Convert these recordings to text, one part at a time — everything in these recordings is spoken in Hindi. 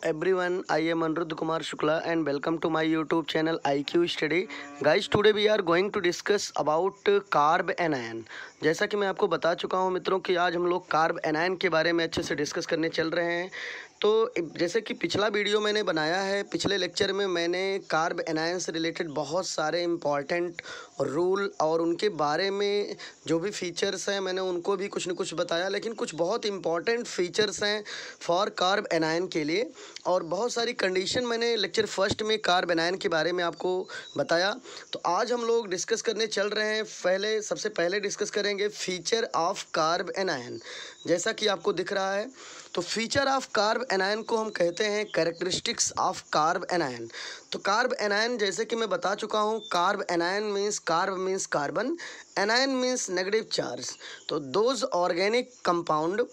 everyone, I am Anuruddha Kumar Shukla and welcome to my YouTube channel IQ Study. Guys, today we are going to discuss about carb anion. जैसा कि मैं आपको बता चुका हूं मित्रों कि आज हम लोग कार्ब एनायन के बारे में अच्छे से डिस्कस करने चल रहे हैं। तो जैसे कि पिछला वीडियो मैंने बनाया है, पिछले लेक्चर में मैंने कार्ब एनायन से रिलेटेड बहुत सारे इम्पॉर्टेंट रूल और उनके बारे में जो भी फीचर्स हैं मैंने उनको भी कुछ न कुछ बताया, लेकिन कुछ बहुत इम्पॉर्टेंट फीचर्स हैं फॉर कार्ब एनायन के लिए और बहुत सारी कंडीशन मैंने लेक्चर फर्स्ट में कार्ब एनायन के बारे में आपको बताया। तो आज हम लोग डिस्कस करने चल रहे हैं। सबसे पहले डिस्कस करेंगे फीचर ऑफ कार्ब एनायन। जैसा कि आपको दिख रहा है तो फीचर ऑफ कार्ब एनायन को हम कहते हैं कैरेक्टरिस्टिक्स ऑफ कार्ब एनायन। तो कार्ब एनायन जैसे कि मैं बता चुका हूँ, carb anion means carb means carbon, anion means negative charge. तो those organic compound,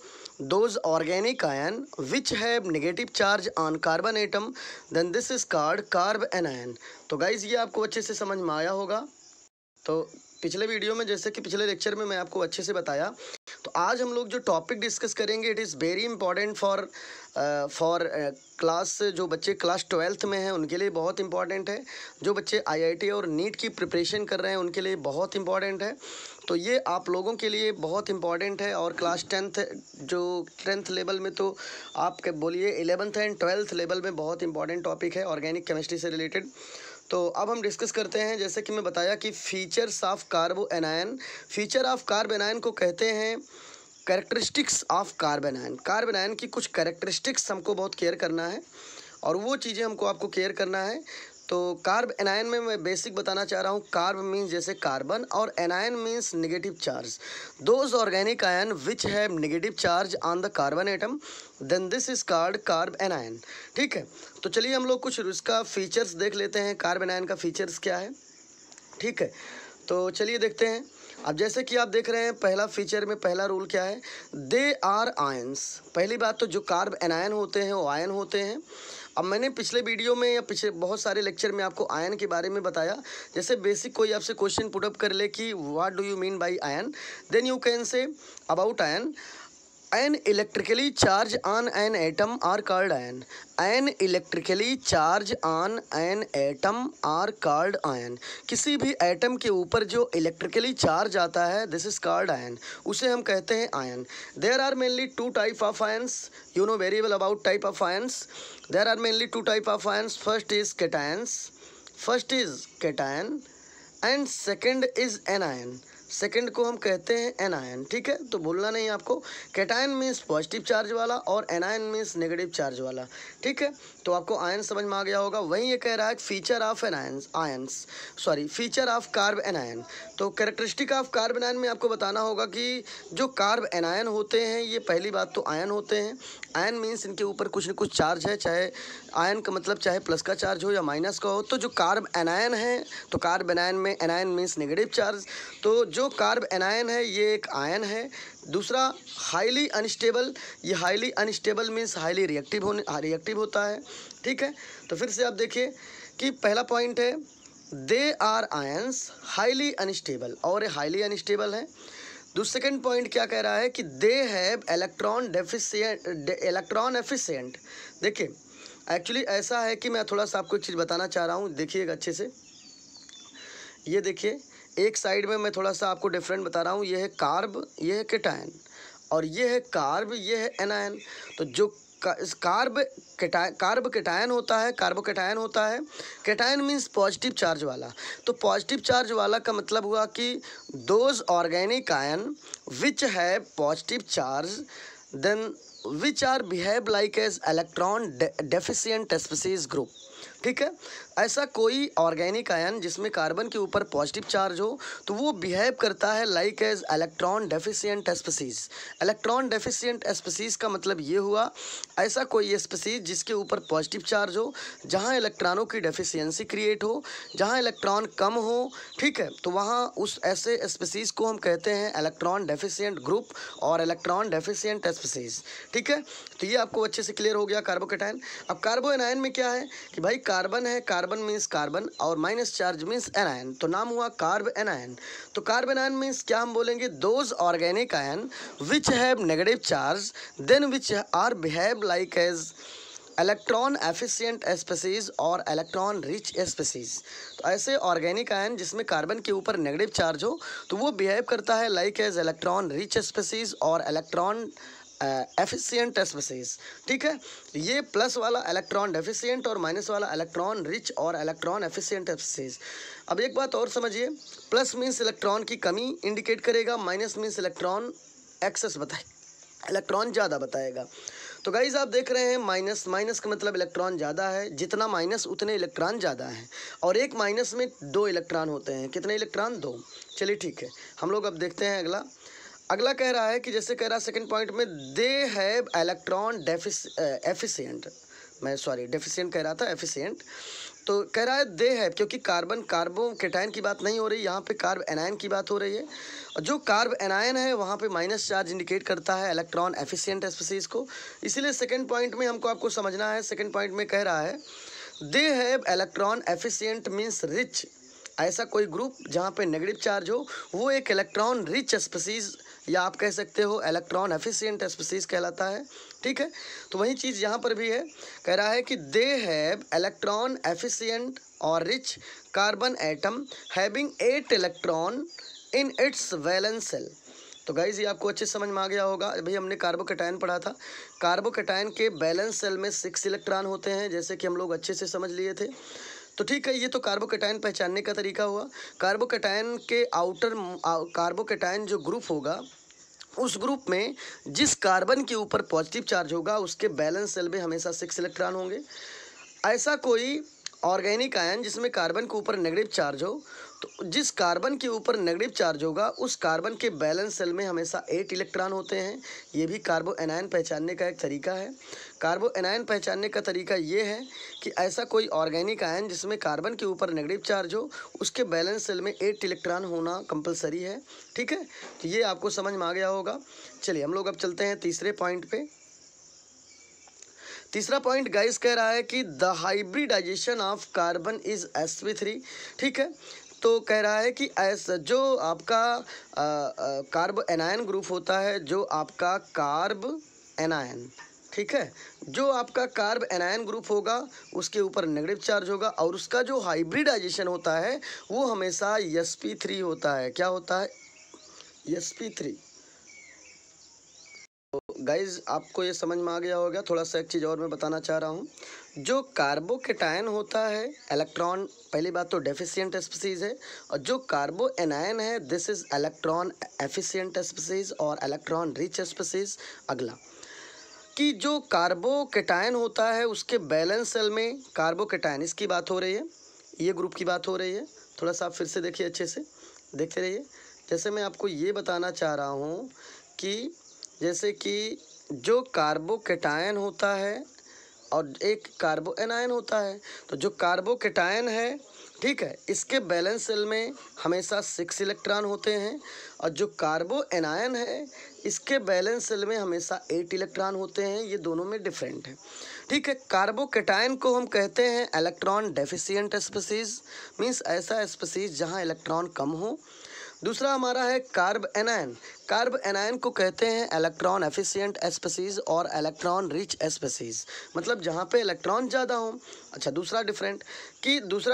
those organic ion which have negative charge on carbon atom, then this is called carb anion। तो गाइज ये आपको अच्छे से समझ में आया होगा। तो पिछले वीडियो में जैसे कि पिछले लेक्चर में मैं आपको अच्छे से बताया, तो आज हम लोग जो टॉपिक डिस्कस करेंगे it is very important for class, जो बच्चे क्लास 12th में हैं उनके लिए बहुत इंपॉर्टेंट है, जो बच्चे आईआईटी और नीट की प्रिपरेशन कर रहे हैं उनके लिए बहुत इंपॉर्टेंट है। तो ये आप लोगों के लिए बहुत इंपॉर्टेंट है। और क्लास 10th लेवल में तो आप बोलिए 11th एंड 12th लेवल में बहुत इंपॉर्टेंट टॉपिक है ऑर्गेनिक केमिस्ट्री से रिलेटेड। तो अब हम डिस्कस करते हैं, जैसे कि मैं बताया कि features of कार्बो anion. Feature of carb anion को कहते हैं characteristics of carb anion. Carb anion की कुछ कैरेक्टरिस्टिक्स हमको बहुत केयर करना है और वो चीज़ें हमको आपको केयर करना है। तो कार्ब एनायन में मैं बेसिक बताना चाह रहा हूँ। कार्ब मीन्स जैसे कार्बन और anion means negative charge. Those organic ion which have negative charge on the carbon atom, then this is called carb anion. ठीक है, तो चलिए हम लोग कुछ इसका फीचर्स देख लेते हैं, कार्ब एनायन का फीचर्स क्या है। ठीक है, तो चलिए देखते हैं। अब जैसे कि आप देख रहे हैं पहला फीचर में पहला रूल क्या है, दे आर आयंस। पहली बात तो जो कार्ब एनायन होते हैं वो आयन होते हैं। अब मैंने पिछले वीडियो में या पिछले बहुत सारे लेक्चर में आपको आयन के बारे में बताया। जैसे बेसिक कोई आपसे क्वेश्चन पुटअप कर ले कि what do you mean by ion, then you can say about ion, an electrically charge on an atom are called ion। an electrically charge on an atom are called ion। किसी भी एटम के ऊपर जो इलेक्ट्रिकली चार्ज आता है दिस इज कॉल्ड आयन, उसे हम कहते हैं ion. There are mainly two type of ions, you know very well about type of ions. There are mainly two type of ions, first is cation and second is anion. Second को हम कहते हैं एनायन। ठीक है, तो भूलना नहीं आपको, कैटायन मीन्स पॉजिटिव चार्ज वाला और एनायन मीन्स नेगेटिव चार्ज वाला। ठीक है, तो आपको आयन समझ में आ गया होगा। वहीं ये कह रहा है feature of feature of carb anion. तो कैरेक्टरिस्टिक ऑफ कार्ब एनायन में आपको बताना होगा कि जो कार्ब एनायन होते हैं ये पहली बात तो आयन होते हैं। आयन मीन्स इनके ऊपर कुछ न कुछ चार्ज है, चाहे आयन का मतलब चाहे प्लस का चार्ज हो या माइनस का हो। तो जो कार्ब एनायन है, तो कार्ब एनायन में एनायन मीन्स नेगेटिव चार्ज। तो जो कार्ब एनायन है ये एक आयन है। दूसरा हाईली अनस्टेबल, ये highly unstable means highly reactive होता है। ठीक है, तो फिर से आप देखिए कि पहला पॉइंट है they are ions highly unstable, और ये हाईली अनस्टेबल है। सेकंड पॉइंट क्या कह रहा है कि दे हैव इलेक्ट्रॉन एफिशिएंट। देखिए एक्चुअली ऐसा है कि मैं थोड़ा सा आपको एक चीज़ बताना चाह रहा हूँ, देखिएगा अच्छे से। ये देखिए एक साइड में मैं थोड़ा सा आपको डिफरेंट बता रहा हूँ, ये है कार्ब, ये है कैटायन, और ये है कार्ब, ये है एनायन। तो जो कार्ब कैटायन होता है, कार्बोकैटायन होता है। कैटायन मीन्स पॉजिटिव चार्ज वाला। तो पॉजिटिव चार्ज वाला का मतलब हुआ कि those organic ion which have positive charge then which are behave like as electron deficient species group. ठीक है, ऐसा कोई ऑर्गेनिक आयन जिसमें कार्बन के ऊपर पॉजिटिव चार्ज हो तो वो बिहेव करता है like as electron deficient species. Electron deficient species का मतलब ये हुआ ऐसा कोई स्पीसीज जिसके ऊपर पॉजिटिव चार्ज हो, जहाँ इलेक्ट्रॉनों की डेफिशिएंसी क्रिएट हो, जहाँ इलेक्ट्रॉन कम हो। ठीक है, तो वहाँ उस ऐसे स्पीसीज को हम कहते हैं इलेक्ट्रॉन डेफिशिएंट ग्रुप और इलेक्ट्रॉन डेफिशिएंट स्पीसीज। ठीक है, तो ये आपको अच्छे से क्लियर हो गया कार्बोकैटायन। अब कार्बो एनायन में क्या है कि भाई कार्बन है, कार्बन मीन्स कार्बन और माइनस चार्ज मीन्स एनायन, तो नाम हुआ कार्ब एनायन। तो कार्ब एनायन मीन्स क्या हम बोलेंगे, those organic ion which have negative charge then which are behave like as electron efficient species और इलेक्ट्रॉन रिच स्पीसीज। तो ऐसे ऑर्गेनिक आयन जिसमें कार्बन के ऊपर नेगेटिव चार्ज हो तो वो बिहेव करता है like as electron rich species और इलेक्ट्रॉन एफिशिएंट स्पीसीज। ठीक है, ये प्लस वाला इलेक्ट्रॉन डेफिशिएंट और माइनस वाला इलेक्ट्रॉन रिच और इलेक्ट्रॉन एफिशिएंट स्पीसीज। अब एक बात और समझिए, प्लस मीन्स इलेक्ट्रॉन की कमी इंडिकेट करेगा, माइनस मीन्स इलेक्ट्रॉन एक्सेस बताए, इलेक्ट्रॉन ज़्यादा बताएगा। तो गाइज आप देख रहे हैं माइनस, माइनस का मतलब इलेक्ट्रॉन ज़्यादा है, जितना माइनस उतने इलेक्ट्रॉन ज़्यादा हैं, और एक माइनस में 2 इलेक्ट्रॉन होते हैं। कितने इलेक्ट्रॉन? 2। चलिए ठीक है, हम लोग अब देखते हैं अगला। अगला कह रहा है कि जैसे कह रहा है सेकंड पॉइंट में, दे हैव इलेक्ट्रॉन एफिशिएंट, मैं सॉरी डेफिशिएंट कह रहा था, एफिशिएंट। तो कह रहा है दे हैव, क्योंकि कार्बन कार्बो कैटायन की बात नहीं हो रही, यहाँ पे कार्ब एनायन की बात हो रही है। और जो कार्ब एनायन है वहाँ पे माइनस चार्ज इंडिकेट करता है इलेक्ट्रॉन एफिशिएंट स्पीसीज को। इसीलिए सेकंड पॉइंट में हमको आपको समझना है, सेकंड पॉइंट में कह रहा है दे have electron efficient means rich. ऐसा कोई ग्रुप जहाँ पे नेगेटिव चार्ज हो वो एक इलेक्ट्रॉन रिच स्पीसीज, या आप कह सकते हो इलेक्ट्रॉन एफिशिएंट स्पीसीज कहलाता है। ठीक है, तो वही चीज़ यहाँ पर भी है, कह रहा है कि दे हैव इलेक्ट्रॉन एफिशिएंट और rich carbon atom having 8 electron in its valence shell. तो गाइज ये आपको अच्छे समझ में आ गया होगा। भाई हमने कार्बोकैटायन पढ़ा था, कार्बोकैटायन के बैलेंस सेल में 6 इलेक्ट्रॉन होते हैं, जैसे कि हम लोग अच्छे से समझ लिए थे। तो ठीक है, ये तो कार्बोकैटायन पहचानने का तरीका हुआ। कार्बोकैटायन के आउटर कार्बोकैटायन जो ग्रुप होगा, उस ग्रुप में जिस कार्बन के ऊपर पॉजिटिव चार्ज होगा उसके बैलेंस सेल में हमेशा 6 इलेक्ट्रॉन होंगे। ऐसा कोई ऑर्गेनिक आयन जिसमें कार्बन के ऊपर नेगेटिव चार्ज हो, तो जिस कार्बन के ऊपर नेगेटिव चार्ज होगा उस कार्बन के बैलेंस सेल में हमेशा 8 इलेक्ट्रॉन होते हैं। ये भी कार्बो एनायन पहचानने का एक तरीका है। कार्बो एनायन पहचानने का तरीका ये है कि ऐसा कोई ऑर्गेनिक आयन जिसमें कार्बन के ऊपर नेगेटिव चार्ज हो उसके बैलेंस सेल में 8 इलेक्ट्रॉन होना कंपलसरी है। ठीक है, तो ये आपको समझ में आ गया होगा। चलिए हम लोग अब चलते हैं तीसरे पॉइंट पे। तीसरा पॉइंट गाइस कह रहा है कि the hybridization of carbon is sp3। ठीक है, तो कह रहा है कि ऐसा जो आपका कार्ब एनायन ग्रुप होता है, जो आपका कार्ब एनायन, ठीक है, जो आपका कार्ब एनायन ग्रुप होगा उसके ऊपर नेगेटिव चार्ज होगा और उसका जो हाइब्रिडाइजेशन होता है वो हमेशा sp3 होता है। क्या होता है? sp3। तो गाइज आपको ये समझ में आ गया होगा। थोड़ा सा एक चीज़ और मैं बताना चाह रहा हूँ, जो कार्बोकैटायन होता है इलेक्ट्रॉन, पहली बात तो डेफिशिएंट स्पीसीज है, और जो कार्बो एनायन है this is electron efficient species और इलेक्ट्रॉन रिच स्पीसीज। अगला कि जो कार्बोकैटायन होता है उसके बैलेंस सेल में, कार्बोकैटायन इसकी बात हो रही है, ये ग्रुप की बात हो रही है। थोड़ा सा आप फिर से देखिए, अच्छे से देखते रहिए। जैसे मैं आपको ये बताना चाह रहा हूँ कि जैसे कि जो कार्बोकैटायन होता है और एक कार्बो एनायन होता है, तो जो कार्बोकैटायन है, ठीक है, इसके बैलेंस सेल में हमेशा 6 इलेक्ट्रॉन होते हैं, और जो कार्बो एनायन है इसके बैलेंस सेल में हमेशा 8 इलेक्ट्रॉन होते हैं। ये दोनों में डिफरेंट है। ठीक है, कार्बोकैटायन को हम कहते हैं इलेक्ट्रॉन डेफिशिएंट स्पीसीज, मीन्स ऐसा स्पीसीज जहाँ इलेक्ट्रॉन कम हो। दूसरा हमारा है कार्ब एनायन, कार्ब एनायन को कहते हैं इलेक्ट्रॉन एफिशिएंट स्पीसीज और इलेक्ट्रॉन रिच स्पीसीज, मतलब जहाँ पे इलेक्ट्रॉन ज़्यादा हो। अच्छा, दूसरा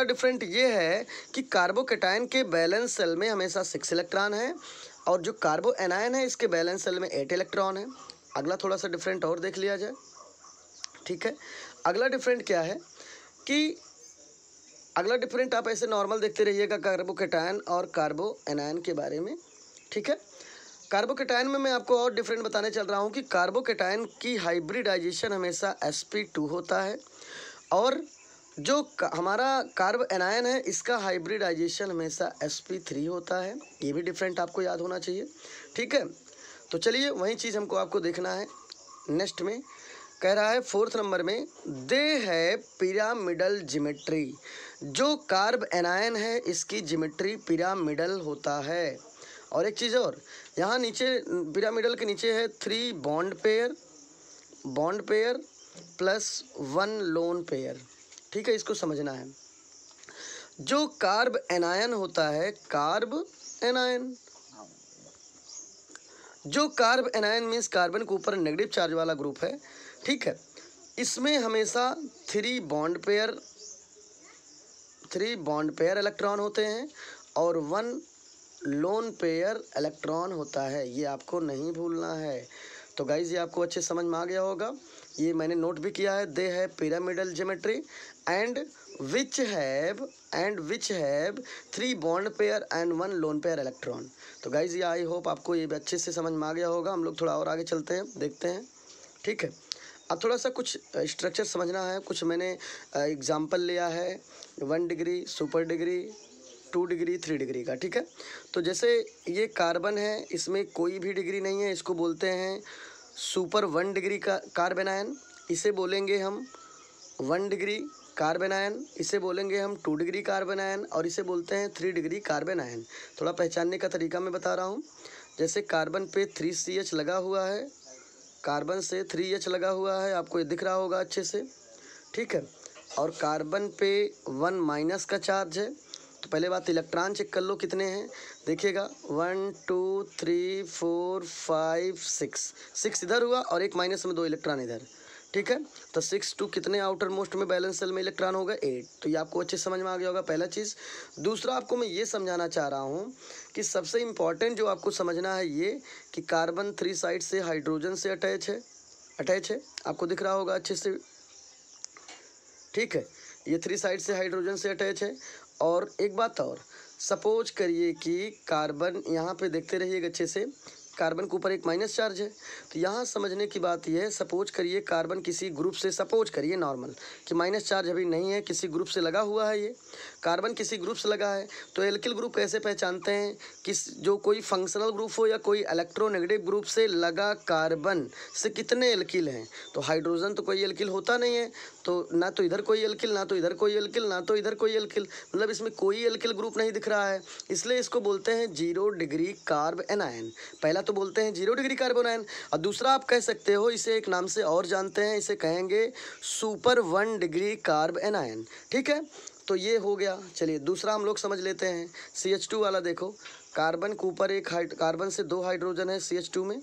डिफरेंट ये है कि कार्बोकैटायन के बैलेंस सेल में हमेशा 6 इलेक्ट्रॉन है, और जो कार्बो एनायन है इसके बैलेंस सेल में 8 इलेक्ट्रॉन है। अगला थोड़ा सा डिफरेंट और देख लिया जाए। ठीक है, अगला डिफरेंट क्या है कि अगला डिफरेंट आप ऐसे नॉर्मल देखते रहिएगा कार्बोकैटायन और कार्बो एनायन के बारे में। ठीक है, कार्बोकैटायन में मैं आपको और डिफरेंट बताने चल रहा हूँ कि कार्बोकैटायन की हाइब्रिडाइजेशन हमेशा sp2 होता है, और जो हमारा कार्ब एनायन है इसका हाइब्रिडाइजेशन हमेशा sp3 होता है। ये भी डिफरेंट आपको याद होना चाहिए। ठीक है, तो चलिए वही चीज़ हमको आपको देखना है। नेक्स्ट में कह रहा है 4th नंबर में, दे है पिरामिडल जिमेट्री। जो कार्ब एनायन है इसकी जिमेट्री पिरामिडल होता है। और एक चीज़ और, यहाँ नीचे पिरामिडल के नीचे है 3 bond pair plus 1 lone pair. ठीक है, इसको समझना है। जो कार्ब एनायन होता है, कार्ब एनायन, जो कार्ब एनायन मीन्स कार्बन के ऊपर नेगेटिव चार्ज वाला ग्रुप है। ठीक है, इसमें हमेशा 3 बॉन्ड पेयर इलेक्ट्रॉन होते हैं और 1 लोन पेयर इलेक्ट्रॉन होता है। ये आपको नहीं भूलना है। तो गाइज ये आपको अच्छे समझ में आ गया होगा। ये मैंने नोट भी किया है। दे है pyramidal geometry and which have 3 bond pair and 1 lone pair electron. तो गाइज ये आई होप आपको ये भी अच्छे से समझ में आ गया होगा। हम लोग थोड़ा और आगे चलते हैं, देखते हैं। ठीक है, अब थोड़ा सा कुछ स्ट्रक्चर समझना है। कुछ मैंने एग्जाम्पल लिया है 1 degree, super degree, 2 degree, 3 degree का। ठीक है, तो जैसे ये कार्बन है, इसमें कोई भी डिग्री नहीं है, इसको बोलते हैं सुपर 1 डिग्री का कार्बन आयन। इसे बोलेंगे हम 1 डिग्री कार्बन आयन, इसे बोलेंगे हम 2 डिग्री कार्बन आयन, और इसे बोलते हैं 3 डिग्री कार्बन आयन। थोड़ा पहचानने का तरीका मैं बता रहा हूँ। जैसे कार्बन पे 3CH लगा हुआ है, कार्बन से 3H लगा हुआ है, आपको ये दिख रहा होगा अच्छे से। ठीक है, और कार्बन पे 1 माइनस का चार्ज है। तो पहले बात इलेक्ट्रॉन चेक कर लो कितने हैं, देखिएगा 1 2 3 4 5 6 इधर हुआ और एक माइनस में 2 इलेक्ट्रॉन इधर। ठीक है, तो 6 2 कितने आउटर मोस्ट में बैलेंस सेल में इलेक्ट्रॉन होगा 8। तो ये आपको अच्छे समझ में आ गया होगा, पहला चीज़। दूसरा आपको मैं ये समझाना चाह रहा हूँ कि सबसे इम्पॉर्टेंट जो आपको समझना है ये कि कार्बन 3 साइड से हाइड्रोजन से अटैच है, आपको दिख रहा होगा अच्छे से। ठीक है, ये 3 साइड से हाइड्रोजन से अटैच है। और एक बात और, सपोज करिए कि कार्बन, यहाँ पे देखते रहिएगा अच्छे से, कार्बन के ऊपर एक माइनस चार्ज है। तो यहाँ समझने की बात यह है, सपोज करिए कार्बन किसी ग्रुप से, सपोज करिए नॉर्मल कि माइनस चार्ज अभी नहीं है, किसी ग्रुप से लगा हुआ है, ये कार्बन किसी ग्रुप से लगा है। तो एल्किल ग्रुप कैसे पहचानते हैं कि जो कोई फंक्शनल ग्रुप हो या कोई इलेक्ट्रोनेगेटिव ग्रुप से लगा कार्बन से कितने एल्किल हैं। तो हाइड्रोजन तो कोई एल्किल होता नहीं है, तो ना तो इधर कोई एल्किल, ना तो इधर कोई एल्किल, ना तो इधर कोई एल्किल, मतलब इसमें कोई एल्किल ग्रुप नहीं दिख रहा है। इसलिए इसको बोलते हैं 0 डिग्री कार्ब एनायन। पहला तो बोलते हैं 0 डिग्री कार्बन आयन, और दूसरा आप कह सकते हो, इसे एक नाम से और जानते हैं, इसे कहेंगे सुपर 1 डिग्री कार्ब एनायन। ठीक है, तो ये हो गया। चलिए दूसरा हम लोग समझ लेते हैं। CH2 वाला देखो, कार्बन के ऊपर कार्बन से 2 हाइड्रोजन है CH2 में,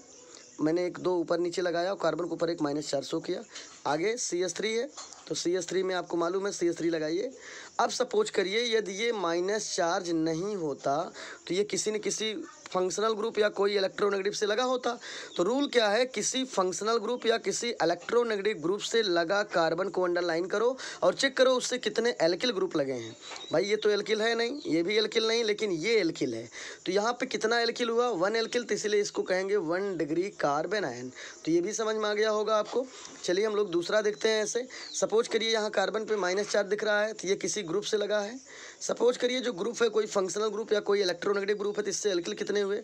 मैंने 1 2 ऊपर नीचे लगाया और कार्बन के ऊपर एक माइनस 4 शो किया। आगे CH3 है, तो CH3 में आपको मालूम है CH3 लगाइए। अब सपोज करिए यदि ये माइनस चार्ज नहीं होता तो ये किसी न किसी फंक्शनल ग्रुप या कोई इलेक्ट्रोनेगेटिव से लगा होता। तो रूल क्या है, किसी फंक्शनल ग्रुप या किसी इलेक्ट्रोनेगेटिव ग्रुप से लगा कार्बन को अंडरलाइन करो और चेक करो उससे कितने एल्किल ग्रुप लगे हैं। भाई ये तो एल्किल है नहीं, ये भी एल्किल नहीं, लेकिन ये एल्किल है। तो यहाँ पे कितना एल्किल हुआ, 1 एल्किल, तो इसलिए इसको कहेंगे 1 डिग्री कार्बन आयन। तो ये भी समझ में आ गया होगा आपको। चलिए हम लोग दूसरा देखते हैं। ऐसे सपोज करिए यहाँ कार्बन पे माइनस चार्ज दिख रहा है, तो ये किसी ग्रुप से लगा है। सपोज करिए जो ग्रुप है कोई फंक्शनल ग्रुप या कोई इलेक्ट्रोनेगेटिव ग्रुप है, तो इससे एल्किल कितने हुए,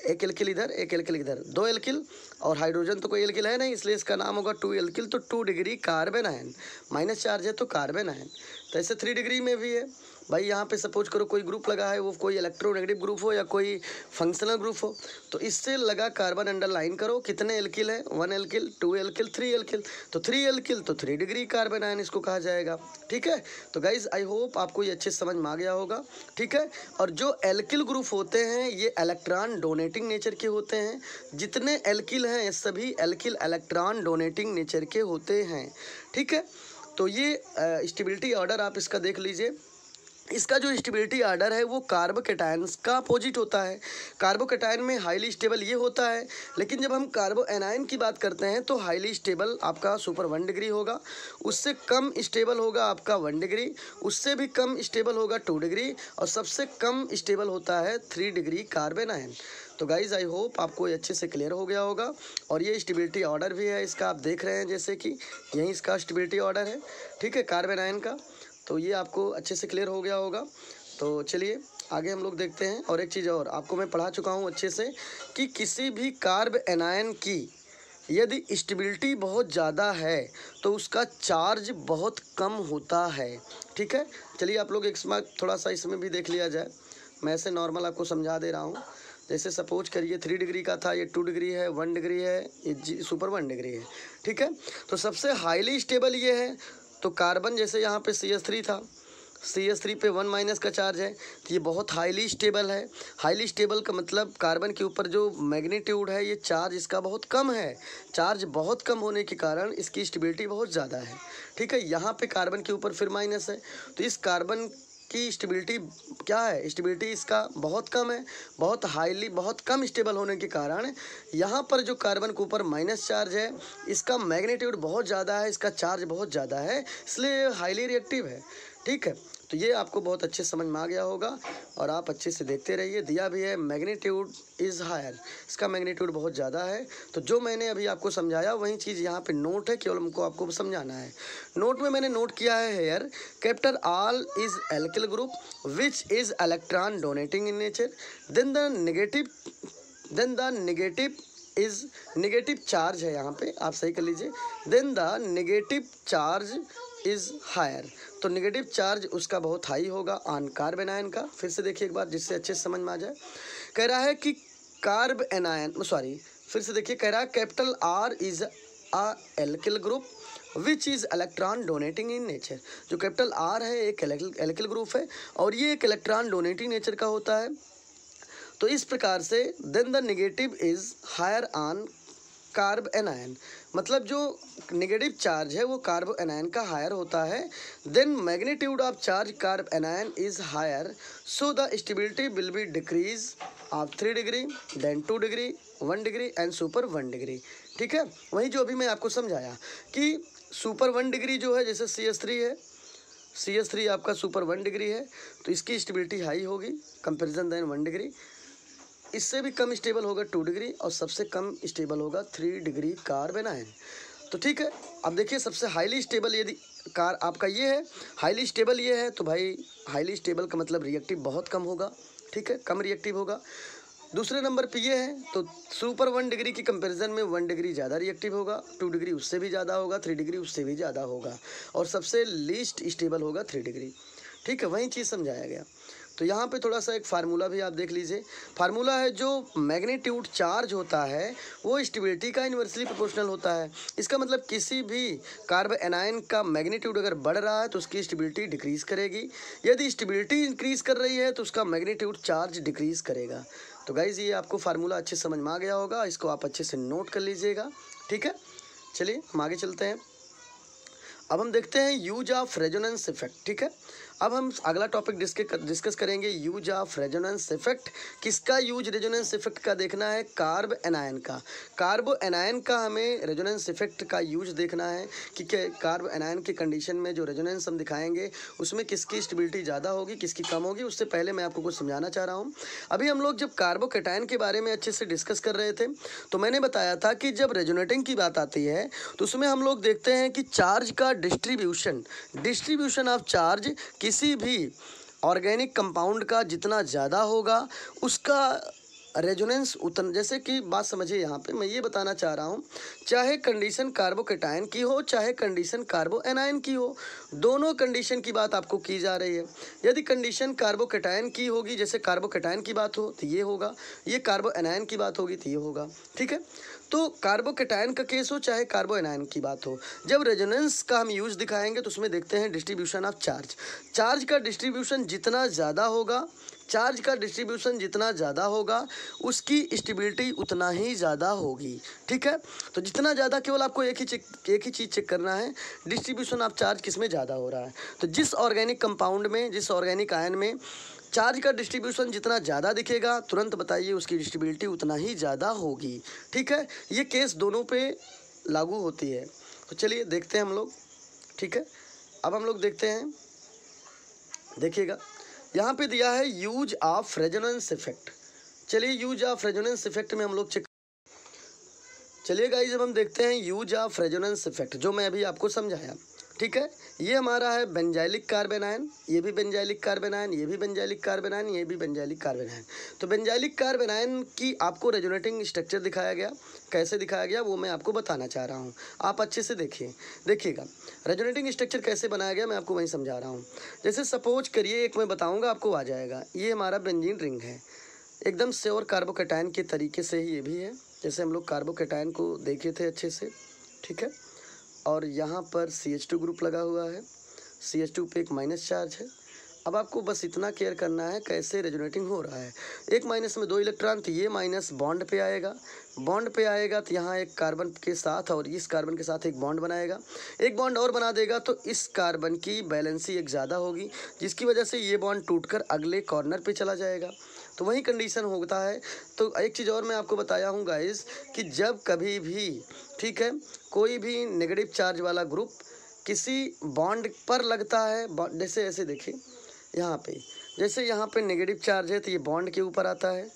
एक एल्किल इधर, एक एल्किल इधर, 2 एल्किल, और हाइड्रोजन तो कोई एल्किल है नहीं, इसलिए इसका नाम होगा 2 एल्किल। तो 2 degree carbon ion, minus charge है तो कार्बन आयन। तो ऐसे 3 डिग्री में भी है। भाई यहाँ पे सपोज करो कोई ग्रुप लगा है, वो कोई इलेक्ट्रोनेगेटिव ग्रुप हो या कोई फंक्शनल ग्रुप हो, तो इससे लगा कार्बन अंडरलाइन करो, कितने एल्किल है, 1 एल्किल, 2 एल्किल, 3 एल्किल। तो 3 एल्किल तो 3 डिग्री कार्बन आयन इसको कहा जाएगा। ठीक है, तो गाइज आई होप आपको ये अच्छे समझ में आ गया होगा। ठीक है, और जो एल्किल ग्रुप होते हैं ये इलेक्ट्रॉन डोनेटिंग नेचर के होते हैं। जितने एल्किल हैं ये सभी एल्किल इलेक्ट्रॉन डोनेटिंग नेचर के होते हैं। ठीक है, तो ये स्टेबिलिटी ऑर्डर आप इसका देख लीजिए। इसका जो स्टेबिलिटी ऑर्डर है वो कार्बोकैटायंस का अपोजिट होता है। कार्बोकैटायन में हाईली स्टेबल ये होता है, लेकिन जब हम कार्बो एनायन की बात करते हैं तो हाईली स्टेबल आपका सुपर 1 डिग्री होगा, उससे कम स्टेबल होगा आपका 1 डिग्री, उससे भी कम स्टेबल होगा 2 डिग्री, और सबसे कम स्टेबल होता है 3 डिग्री कार्बन आयन। तो गाइज आई होप आपको ये अच्छे से क्लियर हो गया होगा। और ये स्टेबिलिटी ऑर्डर भी है इसका, आप देख रहे हैं जैसे कि यही इसका स्टेबिलिटी ऑर्डर है। ठीक है, कार्बन आयन का। तो ये आपको अच्छे से क्लियर हो गया होगा। तो चलिए आगे हम लोग देखते हैं। और एक चीज़ और आपको मैं पढ़ा चुका हूँ अच्छे से कि किसी भी कार्ब एनायन की यदि स्टेबिलिटी बहुत ज़्यादा है तो उसका चार्ज बहुत कम होता है। ठीक है, चलिए आप लोग एक थोड़ा सा इसमें भी देख लिया जाए। मैं ऐसे नॉर्मल आपको समझा दे रहा हूँ। जैसे सपोज करिए 3 डिग्री का था, ये 2 डिग्री है, 1 डिग्री है, ये सुपर 1 डिग्री है। ठीक है, तो सबसे हाईली स्टेबल ये है। तो कार्बन जैसे यहाँ पे CH3 था, CH3 पे 1 माइनस का चार्ज है, तो ये बहुत हाईली स्टेबल है। हाईली स्टेबल का मतलब कार्बन के ऊपर जो मैग्नीट्यूड है, ये चार्ज इसका बहुत कम है। चार्ज बहुत कम होने के कारण इसकी स्टेबिलिटी बहुत ज़्यादा है। ठीक है, यहाँ पे कार्बन के ऊपर फिर माइनस है, तो इस कार्बन की स्टेबिलिटी क्या है, स्टेबिलिटी इसका बहुत कम है। बहुत कम स्टेबल होने के कारण यहाँ पर जो कार्बन के ऊपर माइनस चार्ज है, इसका मैग्नीट्यूड बहुत ज़्यादा है, इसका चार्ज बहुत ज़्यादा है, इसलिए हाईली रिएक्टिव है। ठीक है, तो ये आपको बहुत अच्छे समझ में आ गया होगा और आप अच्छे से देखते रहिए। दिया भी है मैग्नीट्यूड इज़ हायर, इसका मैग्नीट्यूड बहुत ज़्यादा है। तो जो मैंने अभी आपको समझाया वही चीज़ यहाँ पे नोट है, केवल हमको आपको समझाना है। नोट में मैंने नोट किया है here, capital R is alkyl group which is electron donating in nature, then the negative is negative charge है, यहाँ पे आप सही कर लीजिए, then the negative charge is higher, तो नेगेटिव चार्ज उसका बहुत हाई होगा ऑन कार्ब एनायन का। फिर से देखिए एक बार, जिससे अच्छे से समझ में आ जाए। कह रहा है कि कार्ब एनायन, फिर से देखिए, कह रहा है capital R is a alkyl group which is electron donating in nature. जो कैपिटल आर है एक एल्किल ग्रुप है और ये एक इलेक्ट्रॉन डोनेटिंग नेचर का होता है। तो इस प्रकार से then the negative is higher on carb anion, मतलब जो नेगेटिव चार्ज है वो कार्ब एनायन का हायर होता है। Then magnitude of charge carb anion is higher, so the stability will be decrease of 3 degree, then 2 degree, 1 degree and super 1 degree. ठीक है, वही जो अभी मैं आपको समझाया कि सुपर 1 डिग्री जो है, जैसे CH3 है, CH3 आपका सुपर 1 डिग्री है, तो इसकी स्टेबिलिटी हाई होगी कंपेरिजन देन 1 डिग्री। इससे भी कम स्टेबल होगा 2 डिग्री और सबसे कम स्टेबल होगा 3 डिग्री कार्ब एनायन। तो ठीक है, अब देखिए सबसे हाईली स्टेबल यदि कार आपका ये है, हाईली स्टेबल ये है, तो भाई हाईली स्टेबल का मतलब रिएक्टिव बहुत कम होगा। ठीक है, कम रिएक्टिव होगा। दूसरे नंबर पे ये है, तो सुपर 1 डिग्री की कंपैरिजन में 1 डिग्री ज़्यादा रिएक्टिव होगा, 2 डिग्री उससे भी ज़्यादा होगा, 3 डिग्री उससे भी ज़्यादा होगा और सबसे लीस्ट स्टेबल होगा 3 डिग्री। ठीक है, वही चीज़ समझाया गया। तो यहाँ पे थोड़ा सा एक फार्मूला भी आप देख लीजिए। फार्मूला है, जो मैग्नीट्यूड चार्ज होता है वो स्टेबिलिटी का इन्वर्सली प्रोपोर्शनल होता है। इसका मतलब किसी भी कार्ब एनायन का मैग्नीट्यूड अगर बढ़ रहा है तो उसकी स्टेबिलिटी डिक्रीज करेगी, यदि स्टेबिलिटी इंक्रीज कर रही है तो उसका मैग्नीट्यूड चार्ज डिक्रीज करेगा। तो गाइज ये आपको फार्मूला अच्छे समझ में आ गया होगा, इसको आप अच्छे से नोट कर लीजिएगा। ठीक है, चलिए हम आगे चलते हैं। अब हम देखते हैं यूज ऑफ रेजोनेंस इफेक्ट। ठीक है, अब हम अगला टॉपिक डिस्कस करेंगे यूज ऑफ रेजोनेंस इफेक्ट। किसका यूज रेजोनेंस इफेक्ट का देखना है? कार्ब एनायन का। कार्बो एनायन का हमें रेजोनेंस इफेक्ट का यूज देखना है कि कार्ब एनायन की कंडीशन में जो रेजोनेंस हम दिखाएंगे उसमें किसकी स्टेबिलिटी ज़्यादा होगी, किसकी कम होगी। उससे पहले मैं आपको कुछ समझाना चाह रहा हूँ। अभी हम लोग जब कार्बोकैटायन के बारे में अच्छे से डिस्कस कर रहे थे तो मैंने बताया था कि जब रेजोनेटिंग की बात आती है तो उसमें हम लोग देखते हैं कि चार्ज का डिस्ट्रीब्यूशन ऑफ चार्ज किसी भी ऑर्गेनिक कंपाउंड का जितना ज़्यादा होगा उसका रेजोनेंस उतना, जैसे कि बात समझिए यहाँ पे मैं ये बताना चाह रहा हूँ, चाहे कंडीशन कार्बोकैटायन की हो चाहे कंडीशन कार्बो एनायन की हो, दोनों कंडीशन की बात आपको की जा रही है। यदि कंडीशन कार्बोकैटायन की होगी, जैसे कार्बोकैटायन की बात हो तो ये होगा, ये कार्बो एनायन की बात होगी तो ये होगा। ठीक है, तो कार्बोकैटायन का केस हो चाहे कार्बो एनायन की बात हो, जब रेजोनेंस का हम यूज़ दिखाएंगे तो उसमें देखते हैं डिस्ट्रीब्यूशन ऑफ चार्ज। चार्ज का डिस्ट्रीब्यूशन जितना ज़्यादा होगा, चार्ज का डिस्ट्रीब्यूशन जितना ज़्यादा होगा उसकी स्टेबिलिटी उतना ही ज़्यादा होगी। ठीक है, तो जितना ज़्यादा, केवल आपको एक ही चीज़ चेक करना है, डिस्ट्रीब्यूशन ऑफ चार्ज किस में ज़्यादा हो रहा है। तो जिस ऑर्गेनिक कंपाउंड में, जिस ऑर्गेनिक आयन में चार्ज का डिस्ट्रीब्यूशन जितना ज़्यादा दिखेगा, तुरंत बताइए उसकी डिस्ट्रीबिलिटी उतना ही ज़्यादा होगी। ठीक है, ये केस दोनों पे लागू होती है। तो चलिए देखते हैं हम लोग। ठीक है, अब हम लोग देखते हैं, देखिएगा यहाँ पे दिया है यूज ऑफ रेजोनेंस इफेक्ट। चलिए यूज ऑफ रेजोनेंस इफेक्ट में हम लोग चलिए गाइस अब हम देखते हैं यूज ऑफ रेजोनेंस इफेक्ट, जो मैं अभी आपको समझाया। ठीक है, ये हमारा है बेंजाइलिक कार्बन आयन, ये भी बेंजाइलिक कार्बन आयन, ये भी बेंजाइलिक कार्बन आयन, ये भी बेंजाइलिक कार्बन आयन। तो बेंजाइलिक कार्बन आयन की आपको रेजोनेटिंग स्ट्रक्चर दिखाया गया, कैसे दिखाया गया वो मैं आपको बताना चाह रहा हूँ। आप अच्छे से देखिएगा रेजोनेटिंग स्ट्रक्चर कैसे बनाया गया, मैं आपको वहीं समझा रहा हूँ। जैसे सपोज करिए, एक मैं बताऊँगा आपको आ जाएगा, ये हमारा बेंजीन रिंग है, एकदम श्योर कार्बोकैटायन के तरीके से ही ये भी है, जैसे हम लोग कार्बोकैटायन को देखे थे अच्छे से। ठीक है, और यहाँ पर CH2 ग्रुप लगा हुआ है, CH2 पे एक माइनस चार्ज है, अब आपको बस इतना केयर करना है कैसे रेजोनेटिंग हो रहा है। एक माइनस में 2 इलेक्ट्रॉन, तो ये माइनस बॉन्ड पे आएगा, बॉन्ड पे आएगा तो यहाँ एक कार्बन के साथ और इस कार्बन के साथ एक बॉन्ड बनाएगा, एक बॉन्ड और बना देगा तो इस कार्बन की बैलेंसी एक ज़्यादा होगी, जिसकी वजह से ये बॉन्ड टूटकर अगले कॉर्नर पे चला जाएगा। तो वही कंडीशन होता है। तो एक चीज़ और मैं आपको बताया हूँ गाइस कि जब कभी भी, ठीक है, कोई भी नेगेटिव चार्ज वाला ग्रुप किसी बॉन्ड पर लगता है, जैसे ऐसे देखिए यहाँ पे, जैसे यहाँ पे नेगेटिव चार्ज है तो ये बॉन्ड के ऊपर आता है,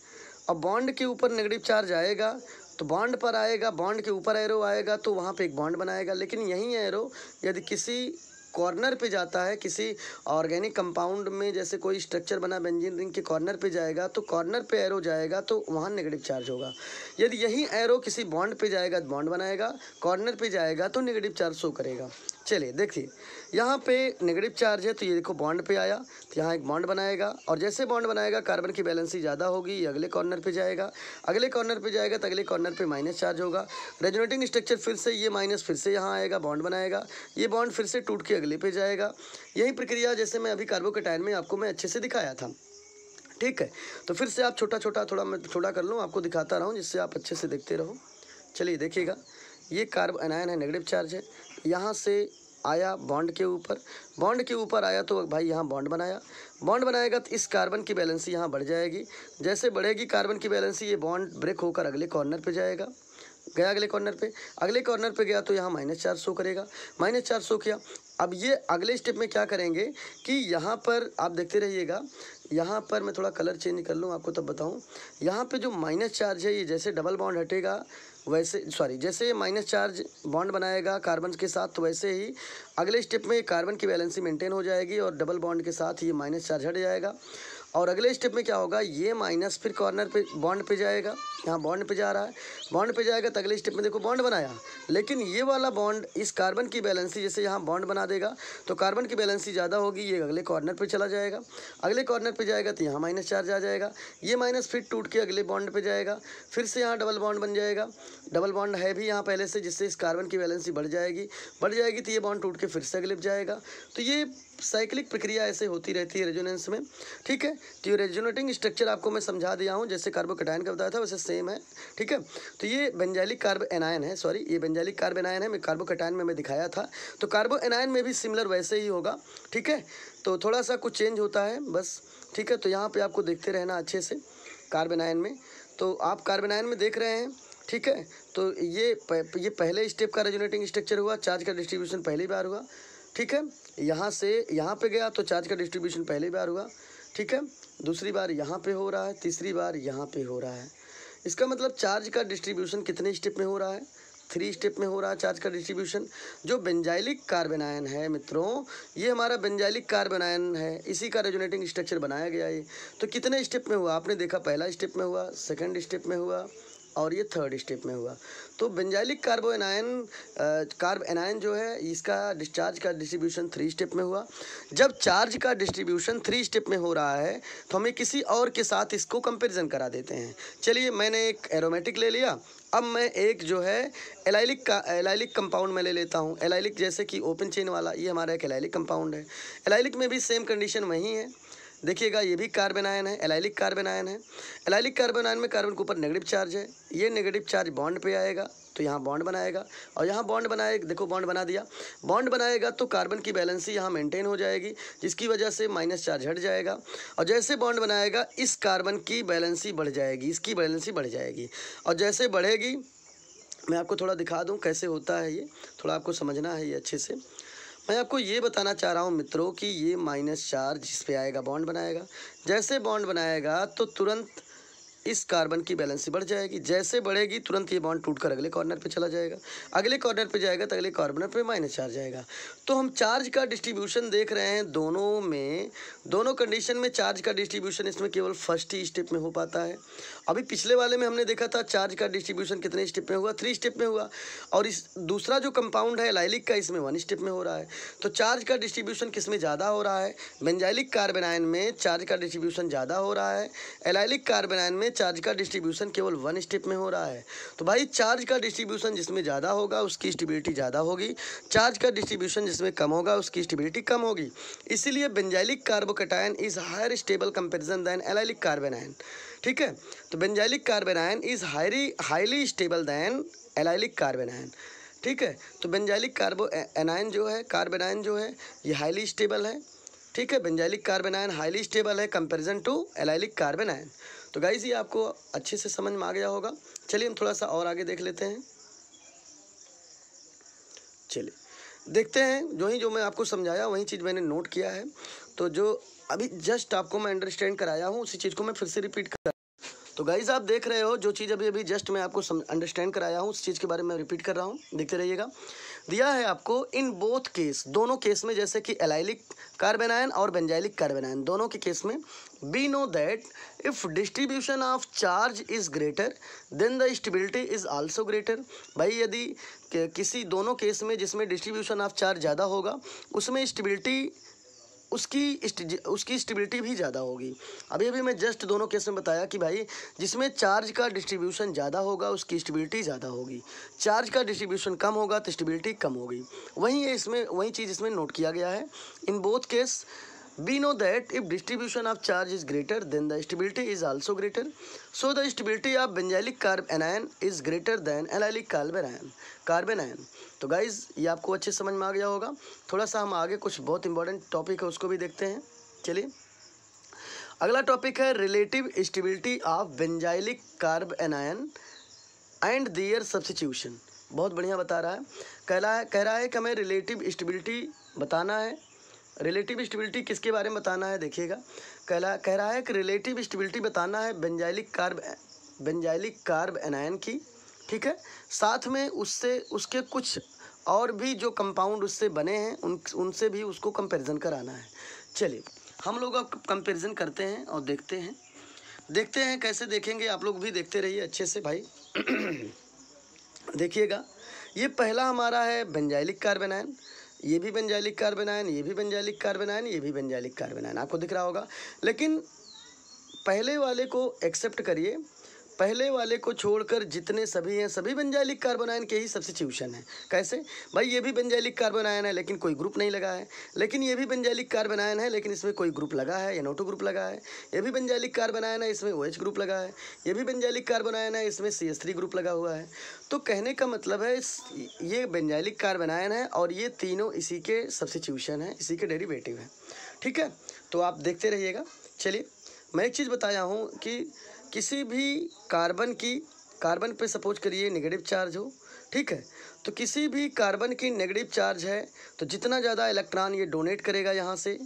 और बॉन्ड के ऊपर नेगेटिव चार्ज आएगा तो बॉन्ड पर आएगा, बॉन्ड के ऊपर एरो आएगा तो वहाँ पे एक बॉन्ड बनाएगा। लेकिन यही एरो यदि किसी कॉर्नर पे जाता है, किसी ऑर्गेनिक कंपाउंड में जैसे कोई स्ट्रक्चर बना बेंजीन रिंग के कॉर्नर पे जाएगा तो कॉर्नर पे एरो जाएगा तो वहाँ नेगेटिव चार्ज होगा। यदि यही एरो किसी बॉन्ड पे जाएगा तो बॉन्ड बनाएगा, कॉर्नर पे जाएगा तो नेगेटिव चार्ज शो करेगा। चलिए देखिए, यहाँ पे नेगेटिव चार्ज है तो ये देखो बॉन्ड पे आया तो यहाँ एक बॉन्ड बनाएगा, और जैसे बॉन्ड बनाएगा कार्बन की बैलेंसी ज़्यादा होगी, ये अगले कॉर्नर पे जाएगा, अगले कॉर्नर पे जाएगा तो अगले कॉर्नर पे माइनस चार्ज होगा। रेजोनेटिंग स्ट्रक्चर फिर से ये माइनस फिर से यहाँ आएगा, बॉन्ड बनाएगा, ये बॉन्ड फिर से टूट के अगले पे जाएगा। यही प्रक्रिया जैसे मैं अभी कार्बोकेटायन में आपको मैं अच्छे से दिखाया था, ठीक है। तो फिर से आप छोटा छोटा मैं थोड़ा कर लूँ, आपको दिखाता रहूँ जिससे आप अच्छे से देखते रहो। चलिए देखिएगा, ये कार्ब एनायन है, नेगेटिव चार्ज है, यहाँ से आया बॉन्ड के ऊपर, बॉन्ड के ऊपर आया तो भाई यहाँ बॉन्ड बनाया, बॉन्ड बनाएगा तो इस कार्बन की बैलेंसी यहाँ बढ़ जाएगी, जैसे बढ़ेगी कार्बन की बैलेंसी ये बॉन्ड ब्रेक होकर अगले कॉर्नर पे जाएगा, गया अगले कॉर्नर पे, अगले कॉर्नर पे गया तो यहाँ माइनस चार्ज शो करेगा, माइनस चार्ज शो किया। अब ये अगले स्टेप में क्या करेंगे कि यहाँ पर आप देखते रहिएगा, यहाँ पर मैं थोड़ा कलर चेंज कर लूँ आपको तब बताऊँ। यहाँ पे जो माइनस चार्ज है ये जैसे डबल बॉन्ड हटेगा वैसे, जैसे माइनस चार्ज बॉन्ड बनाएगा कार्बन के साथ तो वैसे ही अगले स्टेप में कार्बन की बैलेंसी मेंटेन हो जाएगी और डबल बॉन्ड के साथ ये माइनस चार्ज हट जाएगा। और अगले स्टेप में क्या होगा, ये माइनस फिर कॉर्नर पे बॉन्ड पे जाएगा, यहाँ बॉन्ड पे जा रहा है, बॉन्ड पे जाएगा तो अगले स्टेप में देखो बॉन्ड बनाया, लेकिन ये वाला बॉन्ड इस कार्बन की बैलेंसी जैसे यहाँ बॉन्ड बना देगा तो कार्बन की बैलेंसी ज़्यादा होगी, ये अगले कॉर्नर पे चला जाएगा, अगले कॉर्नर पे जाएगा तो यहाँ माइनस चार्ज आ जाएगा, ये माइनस फिर टूट के अगले बॉन्ड पे जाएगा, फिर से यहाँ डबल बॉन्ड बन जाएगा, डबल बॉन्ड है भी यहाँ पहले से, जिससे इस कार्बन की बैलेंसी बढ़ जाएगी तो ये बॉन्ड टूट के फिर से अगले पे जाएगा। तो ये साइक्लिक प्रक्रिया ऐसे होती रहती है रेजोनेंस में, ठीक है। तो ये रेजोनेटिंग स्ट्रक्चर आपको मैं समझा दिया हूँ, जैसे कार्बोकेटायन का बताया था वैसे सेम है, ठीक है। तो ये बेंजाइलिक कार्ब एनायन है, सॉरी ये बेंजाइलिक कार्ब एनायन है, मैं कार्बोकेटायन में मैं दिखाया था, तो कार्बो एनायन में भी सिमिलर वैसे ही होगा, ठीक है। तो थोड़ा सा कुछ चेंज होता है बस, ठीक है। तो यहाँ पर आपको देखते रहना अच्छे से कार्ब एनायन में, तो आप कार्ब एनायन में देख रहे हैं, ठीक है। तो ये पहले स्टेप का रेजोनेटिंग स्ट्रक्चर हुआ, चार्ज का डिस्ट्रीब्यूशन पहली बार हुआ, ठीक है। यहाँ से यहाँ पे गया तो चार्ज का डिस्ट्रीब्यूशन पहली बार हुआ, ठीक है। दूसरी बार यहाँ पे हो रहा है, तीसरी बार यहाँ पे हो रहा है। इसका मतलब चार्ज का डिस्ट्रीब्यूशन कितने स्टेप में हो रहा है, 3 स्टेप में हो रहा है चार्ज का डिस्ट्रीब्यूशन। जो बेंजाइलिक कार्ब एनायन है मित्रों, ये हमारा बेंजाइलिक कार्ब एनायन है, इसी का रेजोनेटिंग स्ट्रक्चर बनाया गया है। तो कितने स्टेप में हुआ आपने देखा, पहला स्टेप में हुआ, सेकंड स्टेप में हुआ और ये थर्ड स्टेप में हुआ। तो बेंजाइलिक कार्ब एनायन जो है इसका डिस्चार्ज का डिस्ट्रीब्यूशन 3 स्टेप में हुआ। जब चार्ज का डिस्ट्रीब्यूशन 3 स्टेप में हो रहा है तो हमें किसी और के साथ इसको कंपैरिजन करा देते हैं। चलिए मैंने एक एरोमेटिक ले लिया, अब मैं एक जो है एलाइलिक कंपाउंड में ले लेता हूँ। एलाइलिक जैसे कि ओपन चेन वाला, ये हमारा एक एलाइलिक कंपाउंड है। एलाइलिक में भी सेम कंडीशन वही है, देखिएगा ये भी कार्ब एनायन है, एलाइलिक कार्ब एनायन है। एलाइलिक कार्ब एनायन में कार्बन के ऊपर नेगेटिव चार्ज है, ये नेगेटिव चार्ज बॉन्ड पे आएगा तो यहाँ बॉन्ड बनाएगा, और यहाँ बॉन्ड बनाएगा, देखो बॉन्ड बना दिया, बॉन्ड बनाएगा तो कार्बन की बैलेंसी यहाँ मेंटेन हो जाएगी, जिसकी वजह से माइनस चार्ज हट जाएगा। और जैसे बॉन्ड बनाएगा इस कार्बन की बैलेंसी बढ़ जाएगी, इसकी बैलेंसी बढ़ जाएगी, और जैसे बढ़ेगी मैं आपको थोड़ा दिखा दूँ कैसे होता है, ये थोड़ा आपको समझना है ये अच्छे से। मैं आपको ये बताना चाह रहा हूँ मित्रों कि ये माइनस चार्ज जिस पे आएगा बॉन्ड बनाएगा, जैसे बॉन्ड बनाएगा तो तुरंत इस कार्बन की बैलेंसी बढ़ जाएगी, जैसे बढ़ेगी तुरंत ये बॉन्ड टूटकर अगले कॉर्नर पे चला जाएगा, अगले कॉर्नर पे जाएगा तो अगले कॉर्नर पे माइनस चार्ज आएगा। तो हम चार्ज का डिस्ट्रीब्यूशन देख रहे हैं दोनों में, दोनों कंडीशन में चार्ज का डिस्ट्रीब्यूशन इसमें केवल फर्स्ट ही स्टेप में हो पाता है। अभी पिछले वाले में हमने देखा था चार्ज का डिस्ट्रीब्यूशन कितने स्टेप में हुआ, 3 स्टेप में हुआ, और इस दूसरा जो कंपाउंड है एलाइलिक का, इसमें 1 स्टेप में हो रहा है। तो चार्ज का डिस्ट्रीब्यूशन किस में ज़्यादा हो रहा है, बेंजाइलिक कार्ब एनायन में चार्ज का डिस्ट्रीब्यूशन ज़्यादा हो रहा है, एलाइलिक कार्ब एनायन में जिसमें चार्ज का डिस्ट्रीब्यूशन केवल वन स्टेप में हो रहा है। तो भाई चार्ज का डिस्ट्रीब्यूशन जिसमें ज़्यादा होगा उसकी स्टेबिलिटी ज़्यादा होगी, चार्ज का डिस्ट्रीब्यूशन जिसमें कम होगा उसकी स्टेबिलिटी कम होगी। इसीलिए benzylic carbocation is higher stable comparison than allylic carbon ion. ठीक है, तो benzylic carbon ion is highly stable than allylic carbon ion. ठीक है, तो बेंजाइलिक कार्बन आयन जो है ये हाईली स्टेबल है। ठीक है, benzylic carbon ion highly stable है comparison to allylic carbon ion. तो गाइस ये आपको अच्छे से समझ में आ गया होगा। चलिए हम थोड़ा सा और आगे देख लेते हैं। चलिए देखते हैं, जो मैं आपको समझाया वही चीज़ मैंने नोट किया है। तो जो अभी जस्ट आपको मैं अंडरस्टैंड कराया हूँ उसी चीज़ को मैं फिर से रिपीट कर। तो गाइस आप देख रहे हो जो चीज़ अभी जस्ट मैं आपको अंडरस्टैंड कराया हूँ उस चीज़ के बारे में रिपीट कर रहा हूँ, देखते रहिएगा। दिया है आपको इन बोथ केस, दोनों केस में, जैसे कि एलाइलिक कार्बन आयन और बेंजाइलिक कार्बन आयन दोनों के केस में, we know that if distribution of charge is greater then the stability is also greater. भाई यदि किसी दोनों केस में जिसमें डिस्ट्रीब्यूशन ऑफ चार्ज ज़्यादा होगा उसमें स्टेबिलिटी उसकी स्टेबिलिटी भी ज़्यादा होगी। अभी मैं जस्ट दोनों केस में बताया कि भाई जिसमें चार्ज का डिस्ट्रीब्यूशन ज़्यादा होगा उसकी स्टेबिलिटी ज़्यादा होगी, चार्ज का डिस्ट्रीब्यूशन कम होगा तो स्टेबिलिटी कम होगी। वही चीज़ इसमें नोट किया गया है। इन both case we know that if distribution of charge is greater then the stability is also greater, so the stability of benzylic carbon ion is greater than allylic carbon ion. तो गाइज ये आपको अच्छे समझ में आ गया होगा। थोड़ा सा हम आगे कुछ बहुत इंपॉर्टेंट टॉपिक है उसको भी देखते हैं। चलिए अगला टॉपिक है relative stability of benzylic carbon ion and their substitution. बहुत बढ़िया बता रहा है, कह रहा है कि हमें रिलेटिव स्टेबिलिटी बताना है। रिलेटिव स्टेबिलिटी किसके बारे में बताना है, देखिएगा। कह रहा है कि रिलेटिव स्टेबिलिटी बताना है बेंजाइलिक कार्ब एनायन की। ठीक है, साथ में उसके कुछ और भी जो कंपाउंड उससे बने हैं उनसे भी उसको कंपैरिजन कराना है। चलिए हम लोग अब कंपैरिजन करते हैं और देखते हैं कैसे देखेंगे। आप लोग भी देखते रहिए अच्छे से भाई। देखिएगा, ये पहला हमारा है बेंजाइलिक कार्बन आयन, ये भी बेंजाइलिक कार्बन आयन, ये भी बेंजाइलिक कार्बन आयन, ये भी बेंजाइलिक कार्बन आयन, आपको दिख रहा होगा। लेकिन पहले वाले को एक्सेप्ट करिए, पहले वाले को छोड़कर जितने सभी हैं सभी बेंजाइलिक कार्बन आयन के ही सब्स्टिट्यूशन है। कैसे भाई, ये भी बेंजाइलिक कार्बन आयन है लेकिन कोई ग्रुप नहीं लगा है, लेकिन ये भी बेंजाइलिक कार्बन आयन है लेकिन इसमें कोई ग्रुप लगा है, NO2 ग्रुप लगा है। ये भी बेंजाइलिक कार्बन आयन है, इसमें OH ग्रुप लगा है। ये भी बेंजाइलिक कार्बन आयन है, इसमें CH3 ग्रुप लगा हुआ है। तो कहने का मतलब है ये बेंजाइलिक कार्बन आयन है और ये तीनों इसी के सब्स्टिट्यूशन है, इसी के डेरिवेटिव है। ठीक है, तो आप देखते रहिएगा। चलिए मैं एक चीज़ बताया हूँ कि किसी भी कार्बन पे सपोज करिए नेगेटिव चार्ज हो। ठीक है, तो किसी भी कार्बन की नेगेटिव चार्ज है तो जितना ज़्यादा इलेक्ट्रॉन ये डोनेट करेगा यहाँ से,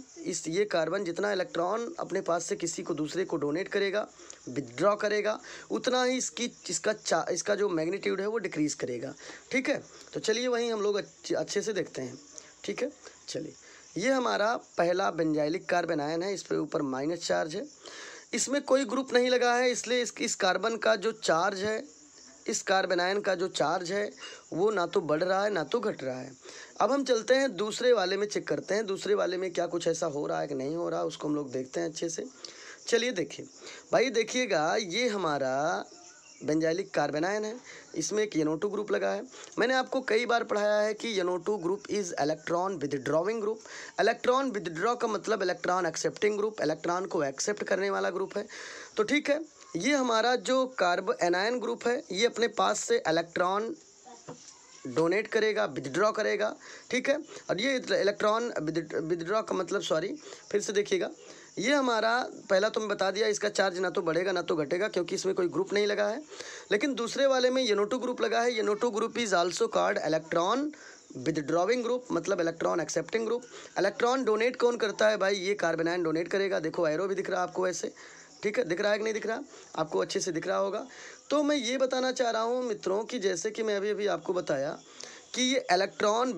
ये कार्बन जितना इलेक्ट्रॉन अपने पास से किसी को दूसरे को डोनेट करेगा, विदड्रॉ करेगा, उतना ही इसका जो मैग्नीट्यूड है वो डिक्रीज़ करेगा। ठीक है, तो चलिए वहीं हम लोग अच्छे से देखते हैं। ठीक है, चलिए ये हमारा पहला बेंजाइलिक कार्बन आयन है, इस पर ऊपर माइनस चार्ज है, इसमें कोई ग्रुप नहीं लगा है, इसलिए इस कार्बन का जो चार्ज है, इस कार्बन आयन का जो चार्ज है वो ना तो बढ़ रहा है ना तो घट रहा है। अब हम चलते हैं दूसरे वाले में, चेक करते हैं दूसरे वाले में क्या कुछ ऐसा हो रहा है कि नहीं हो रहा, उसको हम लोग देखते हैं अच्छे से। चलिए देखिए भाई, देखिएगा ये हमारा बेंजाइलिक कार्बन आयन है, इसमें एक NO2 ग्रुप लगा है। मैंने आपको कई बार पढ़ाया है कि NO2 group is electron withdrawing group. Electron withdraw का मतलब इलेक्ट्रॉन एक्सेप्टिंग ग्रुप, इलेक्ट्रॉन को एक्सेप्ट करने वाला ग्रुप है। तो ठीक है, ये हमारा जो एनायन ग्रुप है ये अपने पास से इलेक्ट्रॉन डोनेट करेगा, विदड्रॉ करेगा। ठीक है, और ये इलेक्ट्रॉन विदड्रॉ का मतलब, फिर से देखिएगा, ये हमारा पहला तो मैं बता दिया इसका चार्ज ना तो बढ़ेगा ना तो घटेगा क्योंकि इसमें कोई ग्रुप नहीं लगा है। लेकिन दूसरे वाले में NO2 ग्रुप लगा है। NO2 group is also called electron withdrawing group, मतलब electron accepting group. Electron donate कौन करता है भाई, ये कार्बन आयन डोनेट करेगा। देखो एरो भी दिख रहा है आपको ऐसे। ठीक है, दिख रहा है कि नहीं दिख रहा, आपको अच्छे से दिख रहा होगा। तो मैं ये बताना चाह रहा हूँ मित्रों कि जैसे कि मैं अभी आपको बताया कि ये इलेक्ट्रॉन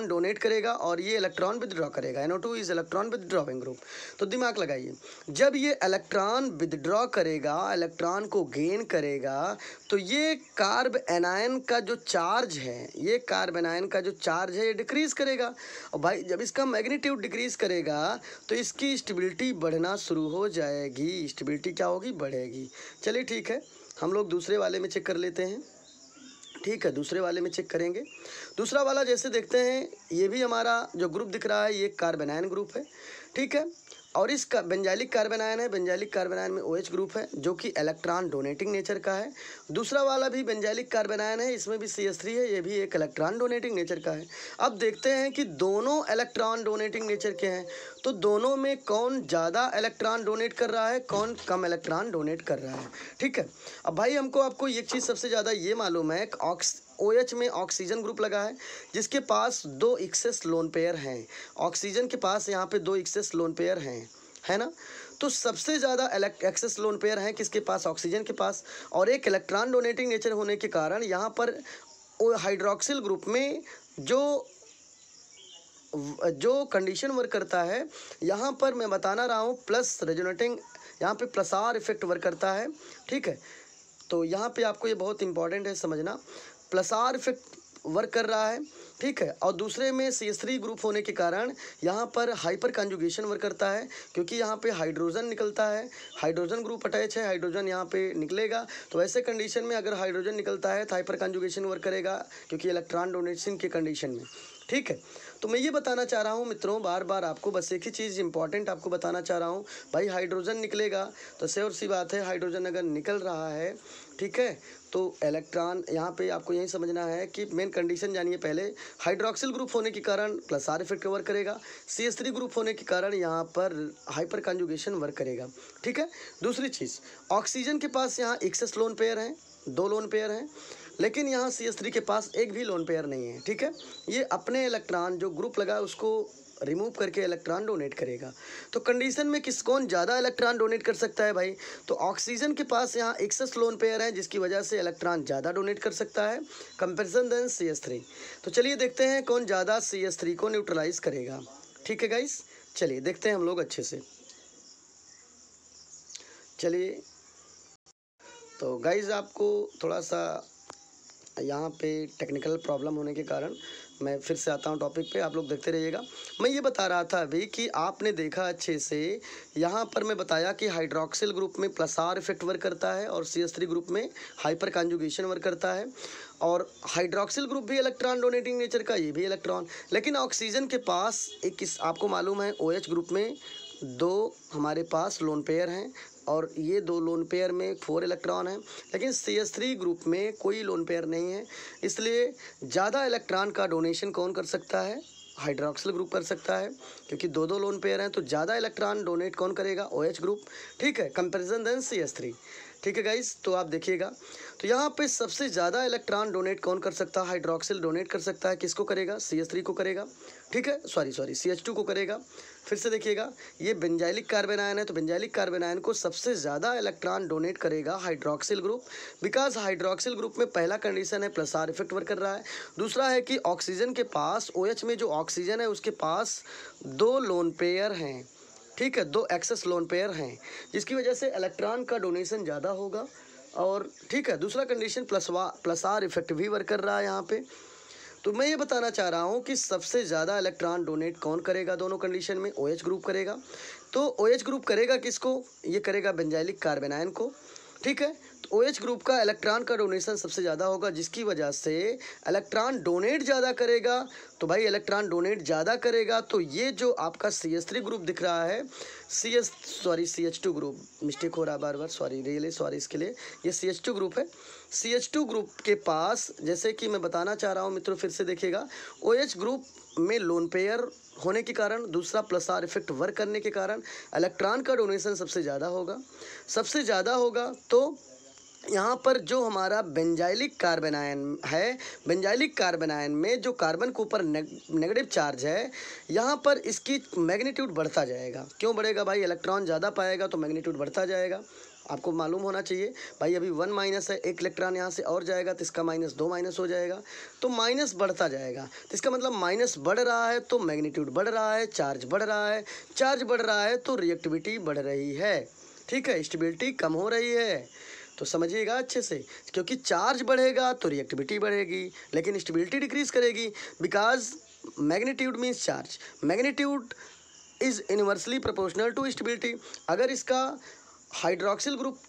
डोनेट करेगा और ये इलेक्ट्रॉन विदड्रॉ करेगा। NO2 is electron withdrawing group. तो दिमाग लगाइए, जब ये इलेक्ट्रॉन विदड्रॉ करेगा, इलेक्ट्रॉन को गेन करेगा, तो ये कार्ब एनायन का जो चार्ज है, ये कार्ब एनायन का जो चार्ज है ये डिक्रीज करेगा। और भाई जब इसका मैग्नीट्यूड डिक्रीज करेगा तो इसकी स्टेबिलिटी बढ़ना शुरू हो जाएगी। स्टेबिलिटी क्या होगी? बढ़ेगी। चलिए ठीक है, हम लोग दूसरे वाले में चेक कर लेते हैं। ठीक है, दूसरे वाले में चेक करेंगे। दूसरा वाला जैसे देखते हैं, ये भी हमारा जो ग्रुप दिख रहा है ये कार्ब एनायन ग्रुप है। ठीक है, और इसका बेंजाइलिक कार्बन आयन है। बेंजाइलिक कार्बन आयन में OH ग्रुप है जो कि इलेक्ट्रॉन डोनेटिंग नेचर का है। दूसरा वाला भी बेंजाइलिक कार्बन आयन है, इसमें भी CH3 है, ये भी एक इलेक्ट्रॉन डोनेटिंग नेचर का है। अब देखते हैं कि दोनों इलेक्ट्रॉन डोनेटिंग नेचर के हैं, तो दोनों में कौन ज़्यादा इलेक्ट्रॉन डोनेट कर रहा है, कौन कम इलेक्ट्रॉन डोनेट कर रहा है। ठीक है, अब भाई आपको एक चीज़ सबसे ज़्यादा ये मालूम है, OH में ऑक्सीजन ग्रुप लगा है जिसके पास 2 एक्सेस लोन पेयर हैं। ऑक्सीजन के पास यहाँ पे 2 एक्सेस लोन पेयर हैं, है ना। तो सबसे ज़्यादा एक्सेस लोन पेयर हैं किसके पास? ऑक्सीजन के पास। और एक इलेक्ट्रॉन डोनेटिंग नेचर होने के कारण यहाँ पर हाइड्रोक्सिल ग्रुप में जो कंडीशन वर्क करता है, यहाँ पर मैं बताना रहा हूँ प्लस रेजोनेटिंग, यहाँ पे प्लस R इफेक्ट वर्क करता है। ठीक है, तो यहाँ पे आपको ये बहुत इंपॉर्टेंट है समझना, प्लस R इफेक्ट वर्क कर रहा है। ठीक है, और दूसरे में CH3 ग्रुप होने के कारण यहाँ पर हाइपर कंजुगेशन वर्क करता है, क्योंकि यहाँ पे हाइड्रोजन निकलता है, हाइड्रोजन ग्रुप अटैच है, हाइड्रोजन यहाँ पे निकलेगा। तो ऐसे कंडीशन में अगर हाइड्रोजन निकलता है तो हाइपर कंजुगेशन वर्क करेगा, क्योंकि इलेक्ट्रॉन डोनेशन के कंडीशन में। ठीक है, तो मैं ये बताना चाह रहा हूँ मित्रों, बार बार आपको बस एक ही चीज़ इंपॉर्टेंट आपको बताना चाह रहा हूँ, भाई हाइड्रोजन निकलेगा तो श्योर सी बात है, हाइड्रोजन अगर निकल रहा है, ठीक है, तो इलेक्ट्रॉन यहाँ पे आपको यही समझना है कि मेन कंडीशन जानिए पहले। हाइड्रोक्सिल ग्रुप होने के कारण प्लस R इफेक्ट वर्क करेगा, CH3 ग्रुप होने के कारण यहाँ पर हाइपर कंजुगेशन वर्क करेगा। ठीक है, दूसरी चीज़, ऑक्सीजन के पास यहाँ एक्सेस लोन पेयर हैं, 2 लोन पेयर हैं, लेकिन यहाँ CH3 के पास एक भी लोन पेयर नहीं है। ठीक है, ये अपने इलेक्ट्रॉन जो ग्रुप लगा उसको रिमूव करके इलेक्ट्रॉन डोनेट करेगा। तो कंडीशन में कौन ज़्यादा इलेक्ट्रॉन डोनेट कर सकता है भाई? तो ऑक्सीजन के पास यहाँ एक्सेस लोन पेयर है जिसकी वजह से इलेक्ट्रॉन ज़्यादा डोनेट कर सकता है कंपेरिजन देन CH3। तो चलिए देखते हैं कौन ज़्यादा CH3 को न्यूट्रलाइज करेगा। ठीक है गाइस, चलिए देखते हैं हम लोग अच्छे से। चलिए, तो गाइस आपको थोड़ा सा यहाँ पे टेक्निकल प्रॉब्लम होने के कारण मैं फिर से आता हूँ टॉपिक पे, आप लोग देखते रहिएगा। मैं ये बता रहा था अभी कि आपने देखा अच्छे से, यहाँ पर मैं बताया कि हाइड्रोक्सिल ग्रुप में प्लस R इफेक्ट वर्क करता है और CH3 ग्रुप में हाइपर कंजुगेशन वर्क करता है। और हाइड्रोक्सिल ग्रुप भी इलेक्ट्रॉन डोनेटिंग नेचर का, ये भी इलेक्ट्रॉन। लेकिन ऑक्सीजन के पास आपको मालूम है OH ग्रुप में 2 हमारे पास लोन पेयर हैं और ये 2 लोन पेयर में 4 इलेक्ट्रॉन हैं, लेकिन CH3 ग्रुप में कोई लोन पेयर नहीं है। इसलिए ज़्यादा इलेक्ट्रॉन का डोनेशन कौन कर सकता है? हाइड्रोक्सिल ग्रुप कर सकता है, क्योंकि 2 लोन पेयर हैं, तो ज़्यादा इलेक्ट्रॉन डोनेट कौन करेगा? OH group. ठीक है, कंपेरिजन देन CH3। ठीक है गाइस, तो आप देखिएगा, तो यहाँ पे सबसे ज़्यादा इलेक्ट्रॉन डोनेट कौन कर सकता है? हाइड्रोक्सिल डोनेट कर सकता है। किसको करेगा? CH3 को करेगा। ठीक है, सॉरी CH2 को करेगा। फिर से देखिएगा, ये बेंजाइलिक कार्बन आयन है, तो बेंजाइलिक कार्बन आयन को सबसे ज़्यादा इलेक्ट्रॉन डोनेट करेगा hydroxyl group, because hydroxyl group में पहला कंडीशन है प्लस R इफेक्ट वर्क कर रहा है। दूसरा है कि ऑक्सीजन के पास, OH में जो ऑक्सीजन है उसके पास 2 लोन पेयर हैं। ठीक है, 2 एक्सेस लोन पेयर हैं, जिसकी वजह से इलेक्ट्रॉन का डोनेशन ज़्यादा होगा। और ठीक है, दूसरा कंडीशन प्लस R इफेक्ट भी वर्क कर रहा है यहाँ पे। तो मैं ये बताना चाह रहा हूँ कि सबसे ज़्यादा इलेक्ट्रॉन डोनेट कौन करेगा दोनों कंडीशन में? OH ग्रुप करेगा। तो OH ग्रुप करेगा किसको? ये करेगा बेंजाइलिक कार्बन आयन को। ठीक है, तो OH ग्रुप का इलेक्ट्रॉन का डोनेशन सबसे ज़्यादा होगा, जिसकी वजह से इलेक्ट्रॉन डोनेट ज़्यादा करेगा। तो भाई इलेक्ट्रॉन डोनेट ज़्यादा करेगा, तो ये जो आपका CH3 ग्रुप दिख रहा है, CH2 ग्रुप, मिस्टेक हो रहा है बार बार, रियली सॉरी इसके लिए, ये CH2 ग्रुप है। CH2 ग्रुप के पास, जैसे कि मैं बताना चाह रहा हूँ मित्रों, फिर से देखिएगा, OH ग्रुप में लोन पेयर होने के कारण, दूसरा प्लस R इफेक्ट वर्क करने के कारण इलेक्ट्रॉन का डोनेशन सबसे ज़्यादा होगा। सबसे ज़्यादा होगा तो यहाँ पर जो हमारा बेंजाइलिक कार्बन आयन है, बेंजाइलिक कार्बन आयन में जो कार्बन के ऊपर नेगेटिव चार्ज है, यहाँ पर इसकी मैग्नीट्यूड बढ़ता जाएगा। क्यों बढ़ेगा भाई? इलेक्ट्रॉन ज़्यादा पाएगा तो मैग्नीट्यूड बढ़ता जाएगा। आपको मालूम होना चाहिए भाई, अभी 1 माइनस है, एक इलेक्ट्रॉन यहाँ से और जाएगा तो इसका माइनस 2 माइनस हो जाएगा, तो माइनस बढ़ता जाएगा। तो इसका मतलब माइनस बढ़ रहा है तो मैग्नीट्यूड बढ़ रहा है, चार्ज बढ़ रहा है, चार्ज बढ़ रहा है तो रिएक्टिविटी बढ़ रही है। ठीक है, स्टेबिलिटी कम हो रही है। तो समझिएगा अच्छे से, क्योंकि चार्ज बढ़ेगा तो रिएक्टिविटी बढ़ेगी, लेकिन स्टेबिलिटी डिक्रीज करेगी, because magnitude means charge, magnitude is inversely proportional to stability. अगर इसका हाइड्रोक्सिल ग्रुप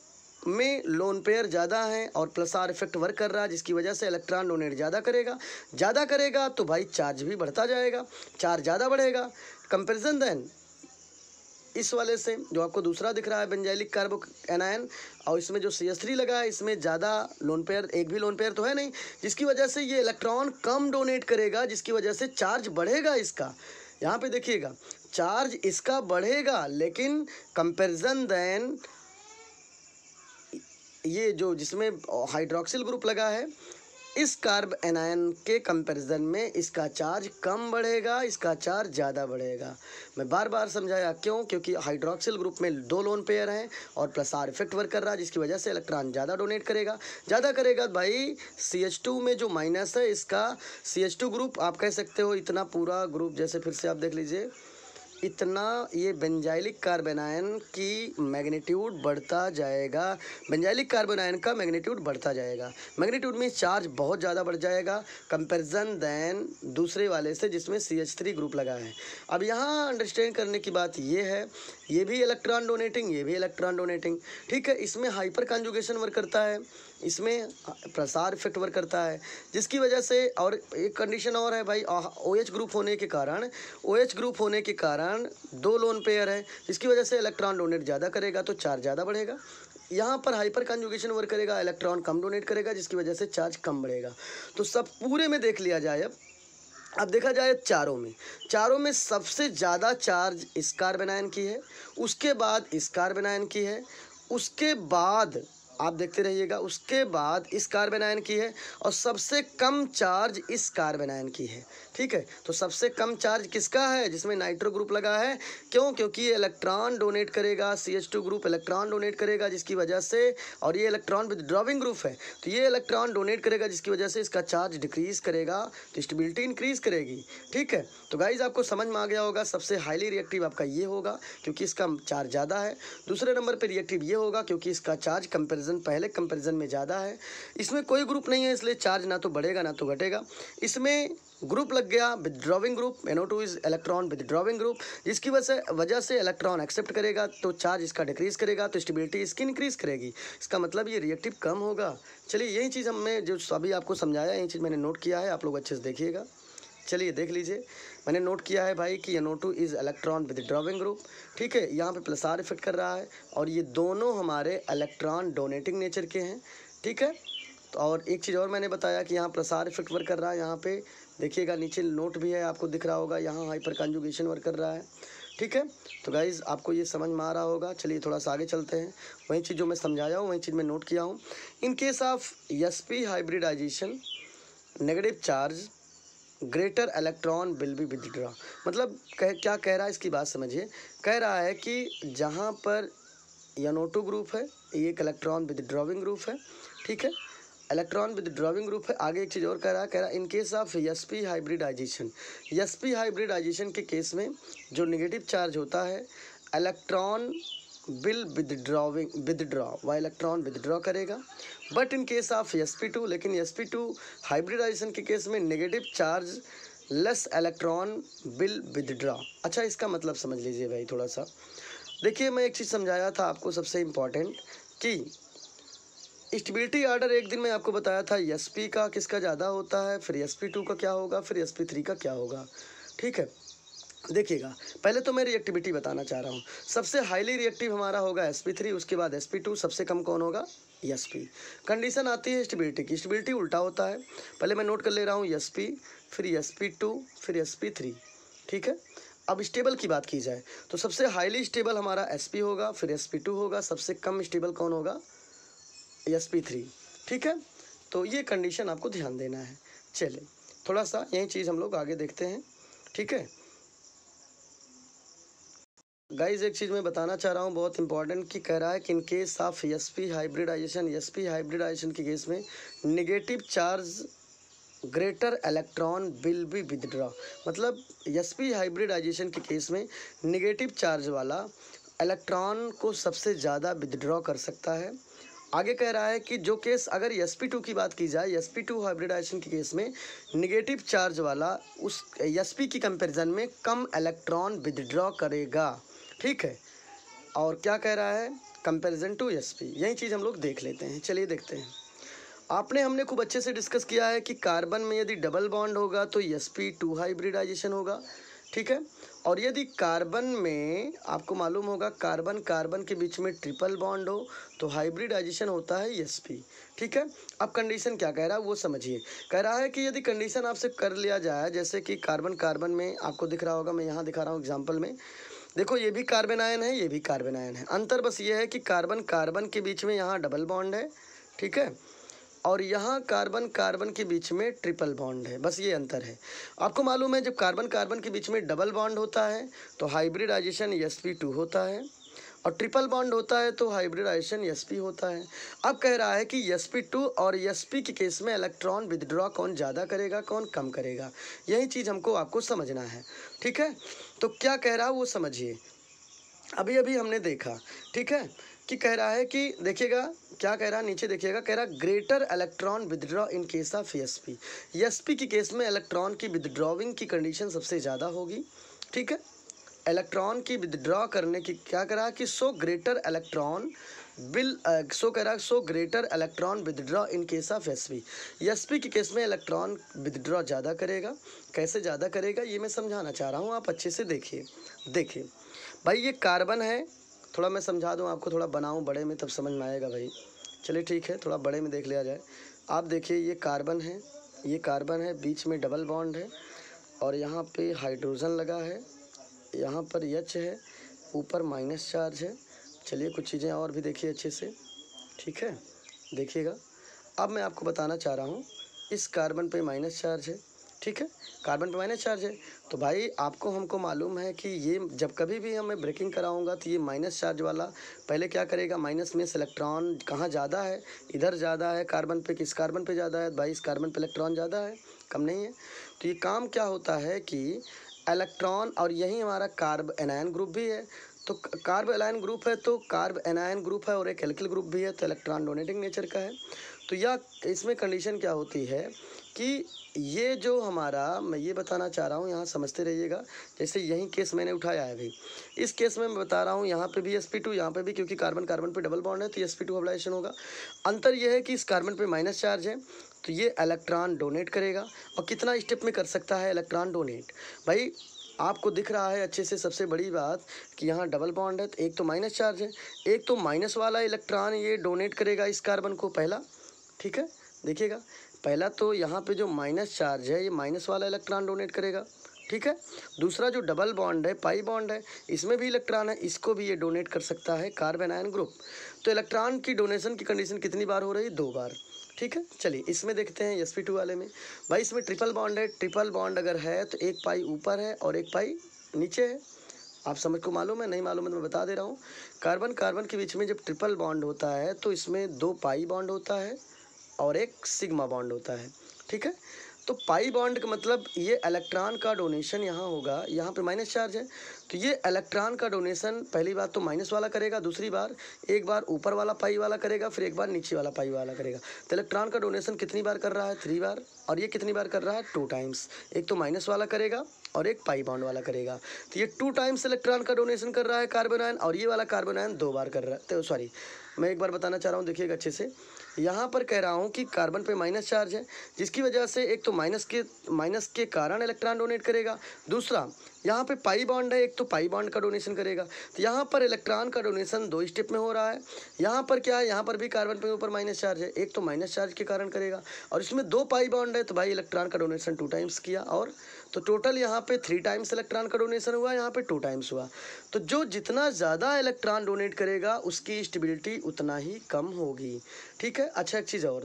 में लोन पेयर ज़्यादा है और प्लस आर इफेक्ट वर्क कर रहा है, जिसकी वजह से इलेक्ट्रॉन डोनेट ज़्यादा करेगा तो भाई चार्ज भी बढ़ता जाएगा, चार्ज ज़्यादा बढ़ेगा। कंपेरिजन देन इस वाले से जो आपको दूसरा दिख रहा है बेंजाइलिक कार्बो एनायन, और इसमें जो CH3 लगा है, इसमें ज़्यादा लोन पेयर, एक भी लोन पेयर तो है नहीं, जिसकी वजह से ये इलेक्ट्रॉन कम डोनेट करेगा, जिसकी वजह से चार्ज बढ़ेगा इसका। यहाँ पे देखिएगा चार्ज इसका बढ़ेगा, लेकिन कंपेरिजन देन ये जो जिसमें हाइड्रोक्सिल ग्रुप लगा है, इस कार्ब एनायन के कंपैरिजन में इसका चार्ज कम बढ़ेगा, इसका चार्ज ज़्यादा बढ़ेगा। मैं बार बार समझाया क्यों, क्योंकि हाइड्रोक्सिल ग्रुप में 2 लोन पेयर हैं और प्लस आर इफेक्ट वर्क कर रहा है, जिसकी वजह से इलेक्ट्रॉन ज़्यादा डोनेट करेगा, ज़्यादा करेगा। भाई CH2 में जो माइनस है, इसका CH2 ग्रुप आप कह सकते हो इतना पूरा ग्रुप, जैसे फिर से आप देख लीजिए, इतना ये बेंजाइलिक कार्बन आयन की मैग्नीट्यूड बढ़ता जाएगा, बेंजाइलिक कार्बन आयन का मैग्नीट्यूड बढ़ता जाएगा। मैग्नीट्यूड में चार्ज बहुत ज़्यादा बढ़ जाएगा कंपैरिजन देन दूसरे वाले से जिसमें CH3 ग्रुप लगा है। अब यहाँ अंडरस्टैंड करने की बात ये है, ये भी इलेक्ट्रॉन डोनेटिंग, ये भी इलेक्ट्रॉन डोनेटिंग, ठीक है। इसमें हाइपर कॉन्जुगेशन वर्क करता है, इसमें प्रसार इफेक्ट वर्क करता है, जिसकी वजह से, और एक कंडीशन और है भाई, OH ग्रुप होने के कारण, OH ग्रुप होने के कारण 2 लोन पेयर है, जिसकी वजह से इलेक्ट्रॉन डोनेट ज़्यादा करेगा तो चार्ज ज़्यादा बढ़ेगा। यहाँ पर हाइपर कॉन्जुगेशन वर्क करेगा, इलेक्ट्रॉन कम डोनेट करेगा, जिसकी वजह से चार्ज कम बढ़ेगा। तो सब पूरे में देख लिया जाए, अब देखा जाए चारों में सबसे ज़्यादा चार्ज इस कार्बन आयन की है, उसके बाद इस कार्बन आयन की है, उसके बाद आप देखते रहिएगा, उसके बाद इस कार्बन आयन की है, और सबसे कम चार्ज इस कार्बन आयन की है। ठीक है, तो सबसे कम चार्ज किसका है? जिसमें नाइट्रो ग्रुप लगा है। क्यों? क्योंकि ये इलेक्ट्रॉन डोनेट करेगा, CH2 ग्रुप इलेक्ट्रॉन डोनेट करेगा, जिसकी वजह से, और ये इलेक्ट्रॉन विथड्रॉविंग ग्रुप है, तो ये इलेक्ट्रॉन डोनेट करेगा, जिसकी वजह से इसका चार्ज डिक्रीज करेगा, तो स्टेबिलिटी इंक्रीज करेगी। ठीक है, तो गाइज आपको समझ में आ गया होगा, सबसे हाईली रिएक्टिव आपका ये होगा क्योंकि इसका चार्ज ज़्यादा है। दूसरे नंबर पर रिएक्टिव ये होगा क्योंकि इसका चार्ज पहले कंपेरिजन में ज़्यादा है। इसमें कोई ग्रुप नहीं है, इसलिए चार्ज ना तो बढ़ेगा ना तो घटेगा। इसमें ग्रुप लग गया withdrawing group, NO2 is electron withdrawing group, जिसकी वजह से इलेक्ट्रॉन एक्सेप्ट करेगा तो चार्ज इसका डिक्रीज करेगा, तो स्टेबिलिटी इसकी इंक्रीज करेगी। इसका मतलब ये रिएक्टिव कम होगा। चलिए, यही चीज़ हमने जो अभी आपको समझाया, यही चीज़ मैंने नोट किया है, आप लोग अच्छे से देखिएगा। चलिए देख लीजिए, मैंने नोट किया है भाई कि NO2 is electron withdrawing group. ठीक है, यहाँ पे प्लस आर इफेक्ट कर रहा है, और ये दोनों हमारे इलेक्ट्रॉन डोनेटिंग नेचर के हैं। ठीक है, तो और एक चीज़ और मैंने बताया कि यहाँ प्लस आर इफेक्ट वर्क कर रहा है, यहाँ पे देखिएगा नीचे नोट भी है, आपको दिख रहा होगा, यहाँ हाइपर कॉन्जुगेशन वर्क कर रहा है। ठीक है, तो गाइज़ आपको ये समझ में आ रहा होगा। चलिए थोड़ा सा आगे चलते हैं, वही चीज़ जो मैं समझाया हूँ वही चीज़ मैं नोट किया हूँ। In case of sp hybridization negative charge greater electron will be withdraw, मतलब क्या कह रहा है, इसकी बात समझिए। कह रहा है कि जहाँ पर NO2 ग्रुप है, ये एक इलेक्ट्रॉन विथड्रॉविंग ग्रुप है। ठीक है, इलेक्ट्रॉन विथड्रॉविंग ग्रुप है। आगे एक चीज़ और कह रहा है in case of sp hybridization के केस में जो नेगेटिव चार्ज होता है, इलेक्ट्रॉन विल विथड्रॉ, वह इलेक्ट्रॉन विथड्रॉ करेगा। But in case of sp2, लेकिन sp2 हाइब्रिडाइजेशन के केस में negative charge less electron will withdraw. अच्छा, इसका मतलब समझ लीजिए भाई थोड़ा सा। देखिए, मैं एक चीज़ समझाया था आपको सबसे इम्पॉर्टेंट, कि स्टेबिलिटी ऑर्डर एक दिन में आपको बताया था sp का किसका ज़्यादा होता है, फिर sp2 का क्या होगा, फिर sp3 का क्या होगा। ठीक है, देखिएगा, पहले तो मैं रिएक्टिविटी बताना चाह रहा हूँ। सबसे हाईली रिएक्टिव हमारा होगा sp3, उसके बाद sp2, सबसे कम कौन होगा? sp। कंडीशन आती है स्टेबिलिटी की, स्टेबिलिटी उल्टा होता है। पहले मैं नोट कर ले रहा हूँ sp, फिर sp2, फिर sp3। ठीक है, अब स्टेबल की बात की जाए तो सबसे हाईली स्टेबल हमारा sp होगा, फिर sp2 होगा, सबसे कम स्टेबल कौन होगा? sp3, ठीक है। तो ये कंडीशन आपको ध्यान देना है। चलिए थोड़ा सा यही चीज़ हम लोग आगे देखते हैं, ठीक है। गाइज एक चीज़ मैं बताना चाह रहा हूँ बहुत इंपॉर्टेंट, कि कह रहा है कि in case of sp hybridization के केस में negative charge greater electron will be withdraw. मतलब sp हाइब्रिडाइजेशन के केस में नेगेटिव चार्ज वाला इलेक्ट्रॉन को सबसे ज़्यादा विदड्रॉ कर सकता है। आगे कह रहा है कि जो केस अगर sp2 की बात की जाए, sp2 हाइब्रिडाइजेशन के केस में नेगेटिव चार्ज वाला उस sp की कंपैरिजन में कम इलेक्ट्रॉन विदड्रॉ करेगा, ठीक है। और क्या कह रहा है, कंपैरिजन टू sp, यही चीज़ हम लोग देख लेते हैं। चलिए देखते हैं। हमने खूब अच्छे से डिस्कस किया है कि कार्बन में यदि डबल बॉन्ड होगा तो sp2 हाइब्रिडाइजेशन होगा, ठीक है। और यदि कार्बन में आपको मालूम होगा कार्बन कार्बन के बीच में ट्रिपल बॉन्ड हो तो हाइब्रिडाइजेशन होता है sp, ठीक है। अब कंडीशन क्या कह रहा है वो समझिए। कह रहा है कि यदि कंडीशन आपसे कर लिया जाए, जैसे कि कार्बन कार्बन में आपको दिख रहा होगा, मैं यहाँ दिखा रहा हूँ एग्जाम्पल में, देखो ये भी कार्बन आयन है, ये भी कार्बन आयन है। अंतर बस ये है कि कार्बन कार्बन के बीच में यहाँ डबल बॉन्ड है, ठीक है, और यहाँ कार्बन कार्बन के बीच में ट्रिपल बॉन्ड है, बस ये अंतर है। आपको मालूम है जब कार्बन कार्बन के बीच में डबल बॉन्ड होता है तो हाइब्रिडाइजेशन sp2 होता है, और ट्रिपल बॉन्ड होता है तो हाइब्रिडाइजेशन sp होता है। अब कह रहा है कि sp2 और sp के केस में इलेक्ट्रॉन विदड्रॉ कौन ज़्यादा करेगा कौन कम करेगा, यही चीज़ हमको आपको समझना है, ठीक है। तो क्या कह रहा है वो समझिए। अभी अभी हमने देखा, ठीक है, कि कह रहा है कि देखिएगा क्या कह रहा है, नीचे देखिएगा, कह रहा greater electron withdraw in case of sp की केस में इलेक्ट्रॉन की विदड्रॉविंग की कंडीशन सबसे ज़्यादा होगी, ठीक है। इलेक्ट्रॉन की विदड्रॉ करने की क्या करा कि so greater electron withdraw in case of sp के केस में इलेक्ट्रॉन विदड्रॉ ज़्यादा करेगा। कैसे ज़्यादा करेगा ये मैं समझाना चाह रहा हूँ, आप अच्छे से देखिए भाई। ये कार्बन है, थोड़ा मैं समझा दूँ आपको, थोड़ा बनाऊँ बड़े में तब समझ में आएगा भाई। चलिए ठीक है, थोड़ा बड़े में देख लिया जाए। आप देखिए ये कार्बन है, बीच में डबल बॉन्ड है और यहाँ पे हाइड्रोजन लगा है, यहाँ पर H है, ऊपर माइनस चार्ज है। चलिए कुछ चीज़ें और भी देखिए अच्छे से, ठीक है, देखिएगा। अब मैं आपको बताना चाह रहा हूँ, इस कार्बन पे माइनस चार्ज है, ठीक है, कार्बन पे माइनस चार्ज है। तो भाई हमको मालूम है कि ये जब कभी भी मैं ब्रेकिंग कराऊंगा तो ये माइनस चार्ज वाला पहले क्या करेगा, माइनस में से इलेक्ट्रॉन कहाँ ज़्यादा है, इधर ज़्यादा है कार्बन पे, किस कार्बन पे ज़्यादा है भाई, इस कार्बन पे इलेक्ट्रॉन ज़्यादा है, कम नहीं है। तो ये काम क्या होता है कि इलेक्ट्रॉन, और यही हमारा कार्ब एनायन ग्रुप भी है, तो कार्ब एनायन ग्रुप है तो कार्ब एनायन ग्रुप है और एक एल्किल ग्रुप भी है, तो इलेक्ट्रॉन डोनेटिंग नेचर का है। तो यह इसमें कंडीशन क्या होती है कि ये जो हमारा, मैं ये बताना चाह रहा हूँ, यहाँ समझते रहिएगा। जैसे यही केस मैंने उठाया है भाई, इस केस में मैं बता रहा हूँ यहाँ पे भी sp2, यहाँ पे भी, क्योंकि कार्बन कार्बन पे डबल बॉन्ड है तो sp2 हाइब्रिडाइजेशन होगा। अंतर यह है कि इस कार्बन पे माइनस चार्ज है तो ये इलेक्ट्रॉन डोनेट करेगा। और कितना स्टेप में कर सकता है इलेक्ट्रॉन डोनेट भाई, आपको दिख रहा है अच्छे से। सबसे बड़ी बात कि यहाँ डबल बॉन्ड है तो एक तो माइनस चार्ज है, एक तो माइनस वाला इलेक्ट्रॉन ये डोनेट करेगा इस कार्बन को पहला, ठीक है, देखिएगा पहला तो यहाँ पे जो माइनस चार्ज है ये माइनस वाला इलेक्ट्रॉन डोनेट करेगा, ठीक है। दूसरा जो डबल बॉन्ड है, पाई बॉन्ड है, इसमें भी इलेक्ट्रॉन है, इसको भी ये डोनेट कर सकता है कार्बन आयन ग्रुप। तो इलेक्ट्रॉन की डोनेशन की कंडीशन कितनी बार हो रही है, 2 बार, ठीक है। चलिए इसमें देखते हैं sp2 वाले में भाई, इसमें ट्रिपल बॉन्ड है, ट्रिपल बॉन्ड अगर है तो एक पाई ऊपर है और एक पाई नीचे है। आप समझ को मालूम है, नहीं मालूम है तो मैं बता दे रहा हूँ। कार्बन कार्बन के बीच में जब ट्रिपल बॉन्ड होता है तो इसमें 2 पाई बॉन्ड होता है और एक सिग्मा बॉन्ड होता है, ठीक है। तो पाई बॉन्ड का मतलब ये इलेक्ट्रॉन का डोनेशन यहाँ होगा, यहाँ पे माइनस चार्ज है तो ये इलेक्ट्रॉन का डोनेशन पहली बार तो माइनस वाला करेगा, दूसरी बार एक बार ऊपर वाला पाई वाला करेगा, फिर एक बार नीचे वाला पाई वाला करेगा। तो इलेक्ट्रॉन का डोनेशन कितनी बार कर रहा है, 3 बार, और ये कितनी बार कर रहा है, 2 टाइम्स। एक तो माइनस वाला करेगा और एक पाई बॉन्ड वाला करेगा, तो ये 2 टाइम्स इलेक्ट्रॉन का डोनेशन कर रहा है कार्बन आयन, और ये वाला कार्बन आयन 2 बार कर रहा है। तो सॉरी, मैं एक बार बताना चाह रहा हूँ, देखिएगा अच्छे से। यहाँ पर कह रहा हूँ कि कार्बन पे माइनस चार्ज है, जिसकी वजह से एक तो माइनस के कारण इलेक्ट्रॉन डोनेट करेगा, दूसरा यहाँ पे पाई बॉन्ड है, एक तो पाई बॉन्ड का डोनेशन करेगा। तो यहाँ पर इलेक्ट्रॉन का डोनेशन 2 स्टेप में हो रहा है। यहाँ पर क्या है, यहाँ पर भी कार्बन के ऊपर माइनस चार्ज है, एक तो माइनस चार्ज के कारण करेगा और इसमें 2 पाई बॉन्ड है, तो भाई इलेक्ट्रॉन का डोनेशन 2 टाइम्स किया, और तो टोटल यहाँ पे 3 टाइम्स इलेक्ट्रॉन का डोनेशन हुआ, यहाँ पे 2 टाइम्स हुआ। तो जो जितना ज़्यादा इलेक्ट्रॉन डोनेट करेगा उसकी स्टेबिलिटी उतना ही कम होगी। ठीक है। अच्छा, एक चीज़ और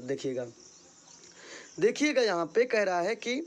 देखिएगा यहाँ पे कह रहा है कि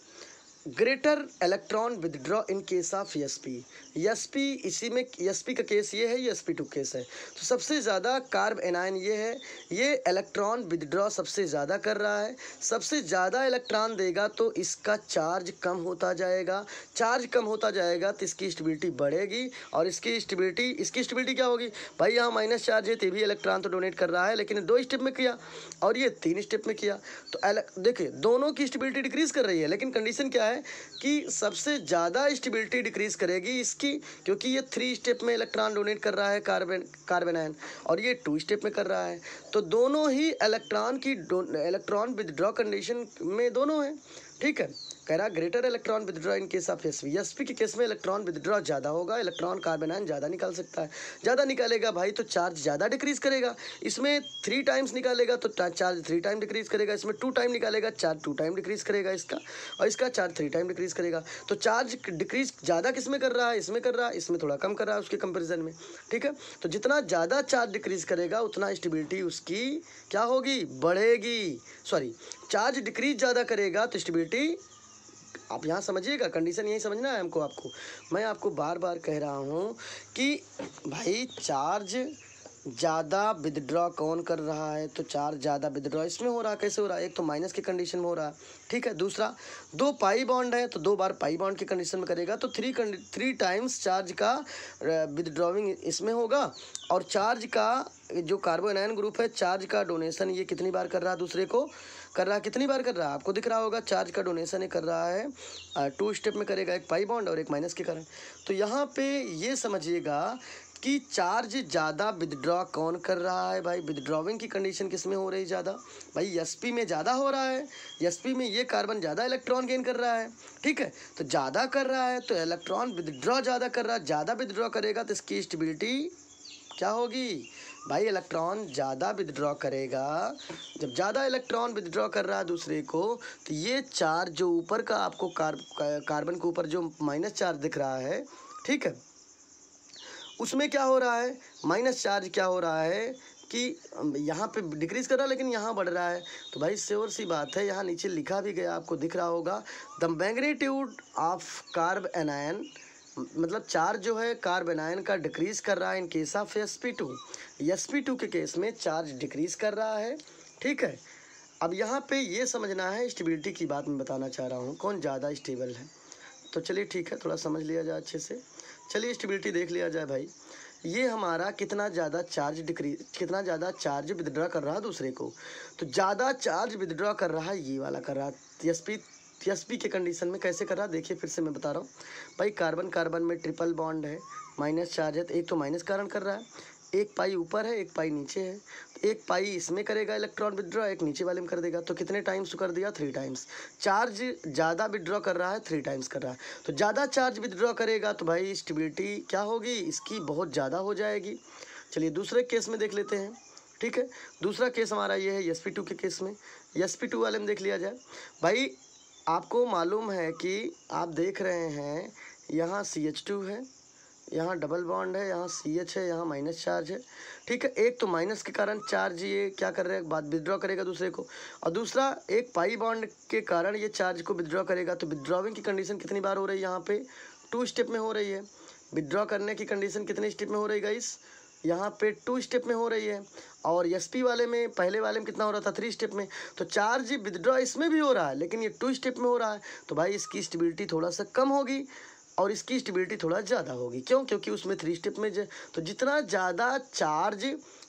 greater electron withdraw in case of SP इसी में एसपी का केस ये है, ये sp2 केस है। तो सबसे ज़्यादा कार्ब एनायन ये है, ये इलेक्ट्रॉन विदड्रॉ सबसे ज़्यादा कर रहा है, सबसे ज़्यादा इलेक्ट्रॉन देगा तो इसका चार्ज कम होता जाएगा, चार्ज कम होता जाएगा तो इसकी स्टेबिलिटी बढ़ेगी, और इसकी स्टेबिलिटी क्या होगी भाई, यहाँ माइनस चार्ज है तो भी इलेक्ट्रॉन तो डोनेट कर रहा है, लेकिन 2 स्टेप में किया और ये 3 स्टेप में किया। तो देखिए दोनों की स्टेबिलिटी डिक्रीज कर रही है, लेकिन कंडीशन क्या है कि सबसे ज़्यादा स्टेबिलिटी डिक्रीज करेगी इसकी, क्योंकि ये 3 स्टेप में इलेक्ट्रॉन डोनेट कर रहा है कार्बन आयन, और ये 2 स्टेप में कर रहा है। तो दोनों ही इलेक्ट्रॉन विदड्रॉ कंडीशन में दोनों हैं। ठीक है। कह रहा greater electron withdraw in case of SP के केस में इलेक्ट्रॉन विदड्रॉ ज़्यादा होगा, इलेक्ट्रॉन कार्बन आयन ज़्यादा निकाल सकता है, ज़्यादा निकालेगा भाई तो चार्ज ज़्यादा डिक्रीज करेगा। इसमें 3 टाइम्स निकालेगा तो चार्ज 3 टाइम डिक्रीज करेगा, इसमें 2 टाइम निकालेगा चार्ज 2 टाइम डिक्रीज करेगा इसका, और इसका चार्ज 3 टाइम डिक्रीज करेगा। तो चार्ज डिक्रीज ज़्यादा किस में कर रहा है, इसमें कर रहा है, इसमें थोड़ा कम कर रहा है उसके कंपेरिजन में। ठीक है। तो जितना ज़्यादा चार्ज डिक्रीज करेगा उतना स्टेबिलिटी उसकी क्या होगी, बढ़ेगी। सॉरी, चार्ज डिक्रीज ज़्यादा करेगा तो स्टेबिलिटी, आप यहाँ समझिएगा, कंडीशन यही समझना है आपको। मैं आपको बार बार कह रहा हूँ कि भाई चार्ज ज़्यादा विदड्रॉ कौन कर रहा है, तो चार्ज ज़्यादा विदड्रॉ इसमें हो रहा है। कैसे हो रहा है, एक तो माइनस की कंडीशन में हो रहा है। ठीक है। दूसरा 2 पाई बॉन्ड है तो 2 बार पाई बॉन्ड की कंडीशन में करेगा, तो 3 टाइम्स चार्ज का विदड्रॉविंग इसमें होगा, और चार्ज का जो कार्बन आयन ग्रुप है, चार्ज का डोनेशन ये कितनी बार कर रहा है, दूसरे को कर रहा है, कितनी बार कर रहा है आपको दिख रहा होगा, चार्ज का डोनेशन ये कर रहा है 2 स्टेप में करेगा, एक पाई बॉन्ड और एक माइनस के कारण। तो यहाँ पे ये समझिएगा कि चार्ज ज़्यादा विदड्रॉ कौन कर रहा है भाई, विदड्रॉविंग की कंडीशन किस में हो रही ज़्यादा भाई, एसपी में ज़्यादा हो रहा है, एसपी में ये कार्बन ज़्यादा इलेक्ट्रॉन गेन कर रहा है। ठीक है। तो ज़्यादा कर रहा है तो इलेक्ट्रॉन विदड्रॉ ज़्यादा कर रहा है, ज़्यादा विदड्रॉ करेगा तो इसकी स्टेबिलिटी क्या होगी भाई, इलेक्ट्रॉन ज़्यादा विदड्रॉ करेगा। जब ज़्यादा इलेक्ट्रॉन विदड्रॉ कर रहा है दूसरे को, तो ये चार्ज जो ऊपर का आपको कार्बन के ऊपर जो माइनस चार्ज दिख रहा है, ठीक है, उसमें क्या हो रहा है, माइनस चार्ज क्या हो रहा है कि यहाँ पे डिक्रीज कर रहा है लेकिन यहाँ बढ़ रहा है। तो भाई श्योर सी बात है, यहाँ नीचे लिखा भी गया आपको दिख रहा होगा, the magnitude of carb anion, मतलब चार्ज जो है कार्बन आयन का डिक्रीज कर रहा है इन केस ऑफ sp2 के केस में चार्ज डिक्रीज कर रहा है। ठीक है। अब यहाँ पे ये समझना है, स्टेबिलिटी की बात मैं बताना चाह रहा हूँ, कौन ज़्यादा स्टेबल है। तो चलिए ठीक है, थोड़ा समझ लिया जाए अच्छे से, चलिए स्टेबिलिटी देख लिया जाए भाई। ये हमारा कितना ज़्यादा चार्ज विदड्रॉ कर रहा है दूसरे को, तो ज़्यादा चार्ज विदड्रॉ कर रहा है ये वाला कर रहा है एसपी के कंडीशन में। कैसे कर रहा है देखिए, फिर से मैं बता रहा हूँ भाई, कार्बन में ट्रिपल बॉन्ड है, माइनस चार्ज है, तो एक तो माइनस कारण कर रहा है, एक पाई ऊपर है एक पाई नीचे है, तो एक पाई इसमें करेगा इलेक्ट्रॉन विदड्रॉ, एक नीचे वाले में कर देगा। तो कितने टाइम्स कर दिया, 3 टाइम्स। चार्ज ज़्यादा विदड्रॉ कर रहा है, 3 टाइम्स कर रहा है, तो ज़्यादा चार्ज विदड्रॉ करेगा तो भाई स्टेबिलिटी क्या होगी, इसकी बहुत ज़्यादा हो जाएगी। चलिए दूसरे केस में देख लेते हैं। ठीक है। दूसरा केस हमारा ये है sp2 के केस में, sp2 वाले में देख लिया जाए भाई। आपको मालूम है कि आप देख रहे हैं यहाँ CH2 है, यहाँ डबल बॉन्ड है, यहाँ CH है, यहाँ माइनस चार्ज है। ठीक है। एक तो माइनस के कारण चार्ज ये क्या कर रहा है, बाद विदड्रॉ करेगा दूसरे को, और दूसरा एक पाई बॉन्ड के कारण ये चार्ज को विदड्रॉ करेगा। तो विदड्रॉविंग की कंडीशन कितनी बार हो रही है, यहाँ पे 2 स्टेप में हो रही है। विदड्रॉ करने की कंडीशन कितने स्टेप में हो रही है गाइस, यहाँ पे 2 स्टेप में हो रही है, और sp वाले में, पहले वाले में कितना हो रहा था, 3 स्टेप में। तो चार्ज विदड्रॉ इसमें भी हो रहा है लेकिन ये 2 स्टेप में हो रहा है, तो भाई इसकी स्टेबिलिटी थोड़ा सा कम होगी और इसकी स्टेबिलिटी थोड़ा ज़्यादा होगी। क्यों, क्योंकि उसमें 3 स्टेप में तो जितना ज़्यादा चार्ज,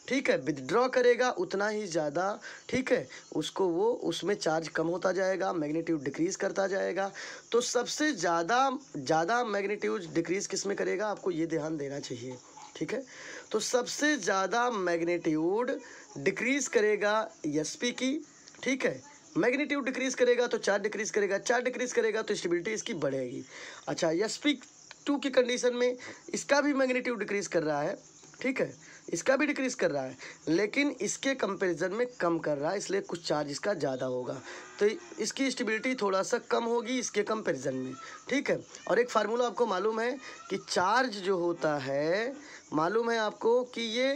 ठीक है, विदड्रॉ करेगा उतना ही ज़्यादा, ठीक है, उसमें चार्ज कम होता जाएगा, मैग्नीट्यूड डिक्रीज़ करता जाएगा। तो सबसे ज़्यादा मैग्नीट्यूड डिक्रीज़ किस में करेगा, आपको ये ध्यान देना चाहिए। ठीक है। तो सबसे ज़्यादा मैग्नीट्यूड डिक्रीज़ करेगा sp की। ठीक है। मैग्नीट्यूड डिक्रीज़ करेगा तो चार्ज डिक्रीज़ करेगा, चार्ज डिक्रीज़ करेगा तो स्टेबिलिटी इसकी बढ़ेगी। अच्छा, sp 2 की कंडीशन में इसका भी मैग्नीट्यूड डिक्रीज कर रहा है, ठीक है, इसका भी डिक्रीज कर रहा है, लेकिन इसके कंपैरिजन में कम कर रहा है, इसलिए कुछ चार्ज इसका ज़्यादा होगा, तो इसकी स्टेबिलिटी थोड़ा सा कम होगी इसके कंपैरिजन में, ठीक है। और एक फार्मूला आपको मालूम है कि चार्ज जो होता है, मालूम है आपको कि ये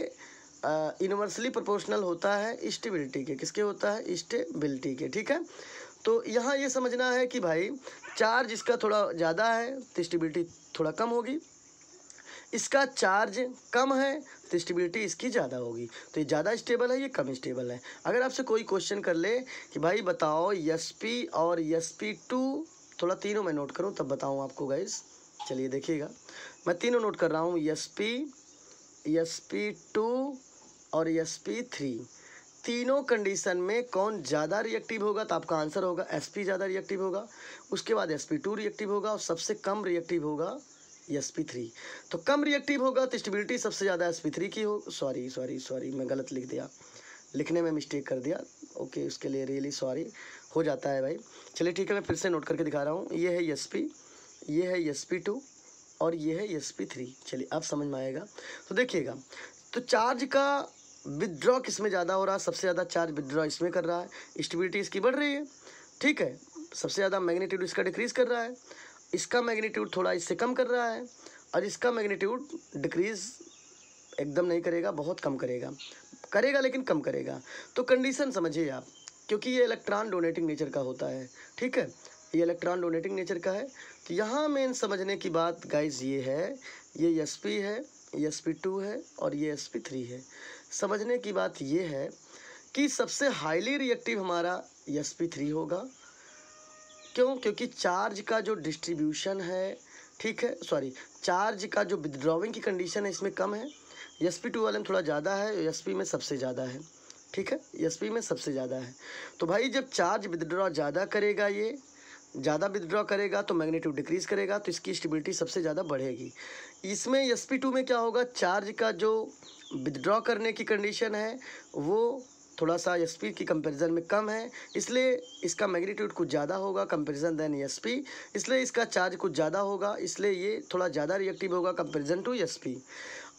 इन्वर्सली प्रोपोर्शनल होता है स्टेबिलिटी के, किसके होता है, स्टेबिलिटी के, ठीक है। तो यहाँ ये समझना है कि भाई चार्ज इसका थोड़ा ज़्यादा है तो स्टेबिलिटी थोड़ा कम होगी, इसका चार्ज कम है तो स्टेबिलिटी इसकी ज़्यादा होगी, तो ये ज़्यादा स्टेबल है, ये कम स्टेबल है। अगर आपसे कोई क्वेश्चन कर ले कि भाई बताओ SP और SP2, थोड़ा तीनों मैं नोट करूँ तब बताऊँ आपको गाइस, चलिए देखिएगा, मैं तीनों नोट कर रहा हूँ, SP, SP2 और SP3, तीनों कंडीशन में कौन ज़्यादा रिएक्टिव होगा, तो आपका आंसर होगा SP ज़्यादा रिएक्टिव होगा, उसके बाद SP2 रिएक्टिव होगा और सबसे कम रिएक्टिव होगा SP3। तो कम रिएक्टिव होगा तो स्टेबिलिटी सबसे ज़्यादा SP3 की हो, सॉरी मैं गलत लिख दिया, लिखने में मिस्टेक कर दिया, ओके, उसके लिए रियली सॉरी, हो जाता है भाई। चलिए ठीक है, मैं फिर से नोट करके दिखा रहा हूँ, ये है SP, ये है SP2 और ये है SP3। चलिए अब समझ में आएगा। तो देखिएगा, तो चार्ज का विदड्रॉ किस में ज़्यादा हो रहा है, सबसे ज़्यादा चार्ज विदड्रॉ इसमें कर रहा है, स्टेबिलिटी इसकी बढ़ रही है, ठीक है, सबसे ज़्यादा मैग्नीट्यूड इसका डिक्रीज़ कर रहा है, इसका मैग्नीट्यूड थोड़ा इससे कम कर रहा है, और इसका मैग्नीट्यूड डिक्रीज़ एकदम नहीं करेगा, बहुत कम करेगा, करेगा लेकिन कम करेगा। तो कंडीशन समझिए आप, क्योंकि ये इलेक्ट्रॉन डोनेटिंग नेचर का होता है, ठीक है, ये इलेक्ट्रॉन डोनेटिंग नेचर का है। तो यहाँ मेन समझने की बात गाइज ये है, ये SP है, ये SP2 है और ये SP3 है। समझने की बात ये है कि सबसे हाईली रिएक्टिव हमारा SP3 होगा, क्यों, क्योंकि चार्ज का जो डिस्ट्रीब्यूशन है, ठीक है, सॉरी, चार्ज का जो विदड्रॉइंग की कंडीशन है इसमें कम है, SP2 वाले में थोड़ा ज़्यादा है, SP में सबसे ज़्यादा है, ठीक है, SP में सबसे ज़्यादा है। तो भाई जब चार्ज विदड्रॉ ज़्यादा करेगा, ये ज़्यादा विदड्रॉ करेगा तो मैग्नीट्यूड डिक्रीज़ करेगा, तो इसकी स्टेबिलिटी सबसे ज़्यादा बढ़ेगी। इसमें SP2 में क्या होगा, चार्ज का जो विदड्रॉ करने की कंडीशन है वो थोड़ा सा SP की कंपैरिजन में कम है, इसलिए इसका मैग्नीट्यूड कुछ ज़्यादा होगा कंपैरिजन देन SP, इसलिए इसका चार्ज कुछ ज़्यादा होगा, इसलिए ये थोड़ा ज़्यादा रिएक्टिव होगा कंपैरिजन टू SP।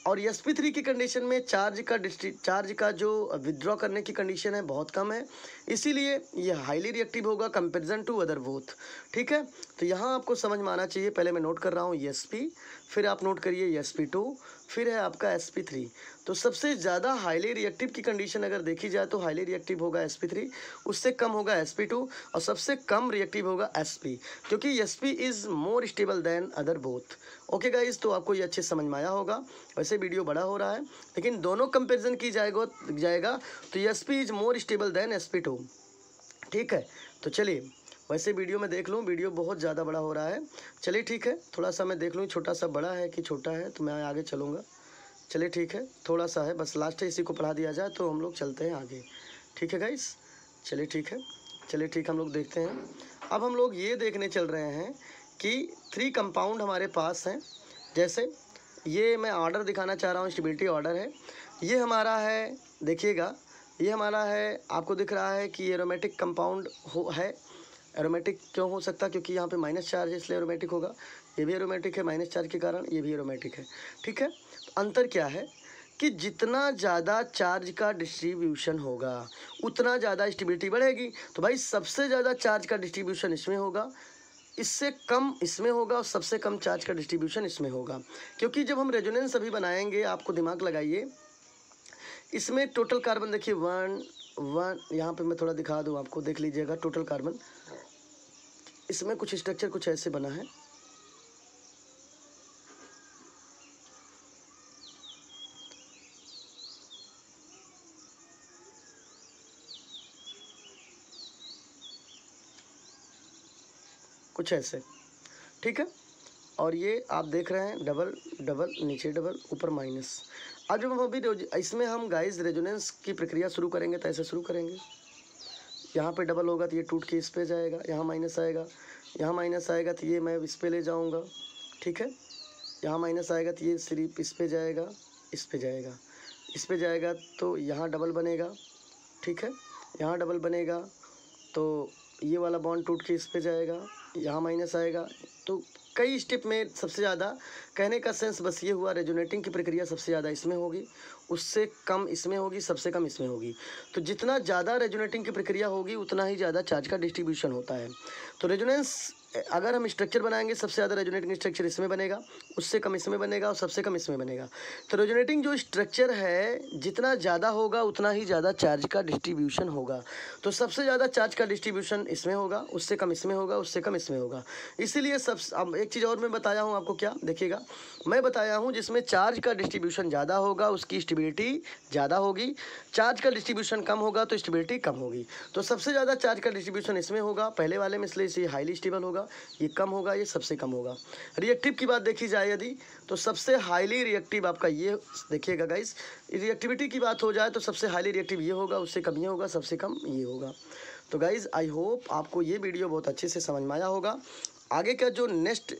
और SP3 की कंडीशन में चार्ज का जो विदड्रॉ करने की कंडीशन है बहुत कम है, इसीलिए ये हाईली रिएक्टिव होगा कंपैरिजन टू अदर बोथ, ठीक है। तो यहाँ आपको समझ में आना चाहिए, पहले मैं नोट कर रहा हूँ SP, फिर आप नोट करिए SP2, फिर है आपका SP3। तो सबसे ज़्यादा हाईली रिएक्टिव की कंडीशन अगर देखी जाए तो हाईली रिएक्टिव होगा SP3, उससे कम होगा SP2 और सबसे कम रिएक्टिव होगा SP, क्योंकि SP is more stable then other both. Okay guys, तो आपको ये अच्छे समझ में आया होगा। वैसे वीडियो बड़ा हो रहा है, लेकिन दोनों कंपेरिजन की जाएगा तो SP is more stable then SP2, ठीक है। तो चलिए, वैसे वीडियो में देख लूँ, वीडियो बहुत ज़्यादा बड़ा हो रहा है, चलिए ठीक है, थोड़ा सा मैं देख लूँ छोटा सा बड़ा है कि छोटा है, तो मैं आगे चलूँगा। चलिए ठीक है, थोड़ा सा है, बस लास्ट है, इसी को पढ़ा दिया जाए तो हम लोग चलते हैं आगे, ठीक है गाइस। चलिए ठीक है, चलिए ठीक, हम लोग देखते हैं। अब हम लोग ये देखने चल रहे हैं कि 3 कंपाउंड हमारे पास हैं। जैसे ये मैं ऑर्डर दिखाना चाह रहा हूँ, स्टेबिलिटी ऑर्डर है, ये हमारा है, देखिएगा, ये हमारा है, आपको दिख रहा है कि एरोमेटिक कंपाउंड है। एरोमेटिक क्यों हो सकता है, क्योंकि यहाँ पे माइनस चार्ज है इसलिए एरोमेटिक होगा, ये भी एरोमेटिक है माइनस चार्ज के कारण, ये भी एरोमेटिक है, ठीक है। तो अंतर क्या है कि जितना ज़्यादा चार्ज का डिस्ट्रीब्यूशन होगा उतना ज़्यादा स्टेबिलिटी बढ़ेगी। तो भाई सबसे ज़्यादा चार्ज का डिस्ट्रीब्यूशन इसमें होगा, इससे कम इसमें होगा और सबसे कम चार्ज का डिस्ट्रीब्यूशन इसमें होगा, क्योंकि जब हम रेजोनेंस अभी बनाएंगे, आपको दिमाग लगाइए, इसमें टोटल कार्बन देखिए 1 यहाँ पे मैं थोड़ा दिखा दूँ आपको, देख लीजिएगा टोटल कार्बन, इसमें कुछ स्ट्रक्चर कुछ ऐसे बना है, कुछ ऐसे, ठीक है। और ये आप देख रहे हैं डबल डबल, नीचे डबल, ऊपर माइनस। आज जब हम अभी इसमें हम गाइस रेजोनेंस की प्रक्रिया शुरू करेंगे तो ऐसे शुरू करेंगे, यहाँ पे डबल होगा तो ये टूट के इस पे जाएगा, यहाँ माइनस आएगा, यहाँ माइनस आएगा तो ये मैं इस पे ले जाऊँगा, ठीक है, यहाँ माइनस आएगा तो ये सिर्फ इस पे जाएगा, इस पे जाएगा, इस पे जाएगा तो यहाँ डबल बनेगा, ठीक है, यहाँ डबल बनेगा तो ये वाला बॉन्ड टूट के इस पे जाएगा, यहाँ माइनस आएगा तो कई स्टेप में सबसे ज़्यादा कहने का सेंस बस ये हुआ, रेजोनेटिंग की प्रक्रिया सबसे ज़्यादा इसमें होगी, उससे कम इसमें होगी, सबसे कम इसमें होगी। तो जितना ज़्यादा रेजोनेटिंग की प्रक्रिया होगी उतना ही ज़्यादा चार्ज का डिस्ट्रीब्यूशन होता है। तो रेजोनेंस अगर हम स्ट्रक्चर बनाएंगे, सबसे ज़्यादा रेजोनेटिंग स्ट्रक्चर इसमें बनेगा, उससे कम इसमें बनेगा और सबसे कम इसमें बनेगा। तो रेजोनेटिंग जो स्ट्रक्चर है जितना ज़्यादा होगा उतना ही ज़्यादा चार्ज का डिस्ट्रीब्यूशन होगा। तो सबसे ज़्यादा चार्ज का डिस्ट्रीब्यूशन इसमें होगा, उससे कम इसमें होगा, उससे कम इसमें होगा। इसीलिए अब एक चीज़ और मैं बताया हूँ आपको, क्या देखिएगा, मैं बताया हूँ जिसमें चार्ज का डिस्ट्रीब्यूशन ज़्यादा होगा उसकी स्टेबिलिटी ज़्यादा होगी, चार्ज का डिस्ट्रीब्यूशन कम होगा तो स्टेबिलिटी कम होगी। तो सबसे ज़्यादा चार्ज का डिस्ट्रीब्यूशन इसमें होगा पहले वाले में, इसलिए ये हाईली स्टेबल होगा, ये कम होगा, ये सबसे कम होगा। रिएक्टिव की बात देखी जाए यदि, तो सबसे हाईली रिएक्टिव आपका ये देखिएगा गाइस, रिएक्टिविटी की बात हो जाए तो सबसे हाईली रिएक्टिव ये होगा, उससे कम ये होगा, सबसे कम ये होगा। तो गाइस आई होप आपको ये वीडियो बहुत अच्छे से समझ में आया होगा। आगे का जो नेक्स्ट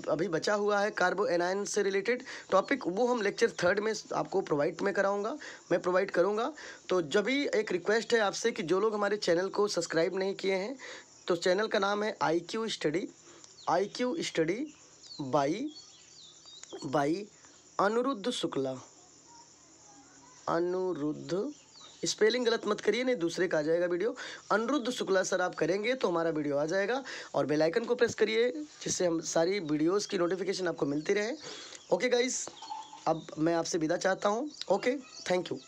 अभी बचा हुआ है कार्बो एनायन से रिलेटेड टॉपिक, वो हम लेक्चर 3 में आपको प्रोवाइड में कराऊंगा, मैं प्रोवाइड करूंगा। तो जब भी एक रिक्वेस्ट है आपसे कि जो लोग हमारे चैनल को सब्सक्राइब नहीं किए हैं, तो चैनल का नाम है IQ study by Anirudh Shukla. Anirudh, spelling गलत मत करिए, नहीं दूसरे का आ जाएगा वीडियो। अनिरुद्ध शुक्ला सर आप करेंगे तो हमारा वीडियो आ जाएगा, और बेल आइकन को प्रेस करिए जिससे हम सारी वीडियोस की नोटिफिकेशन आपको मिलती रहे। ओके गाइस, अब मैं आपसे विदा चाहता हूँ। Okay, thank you.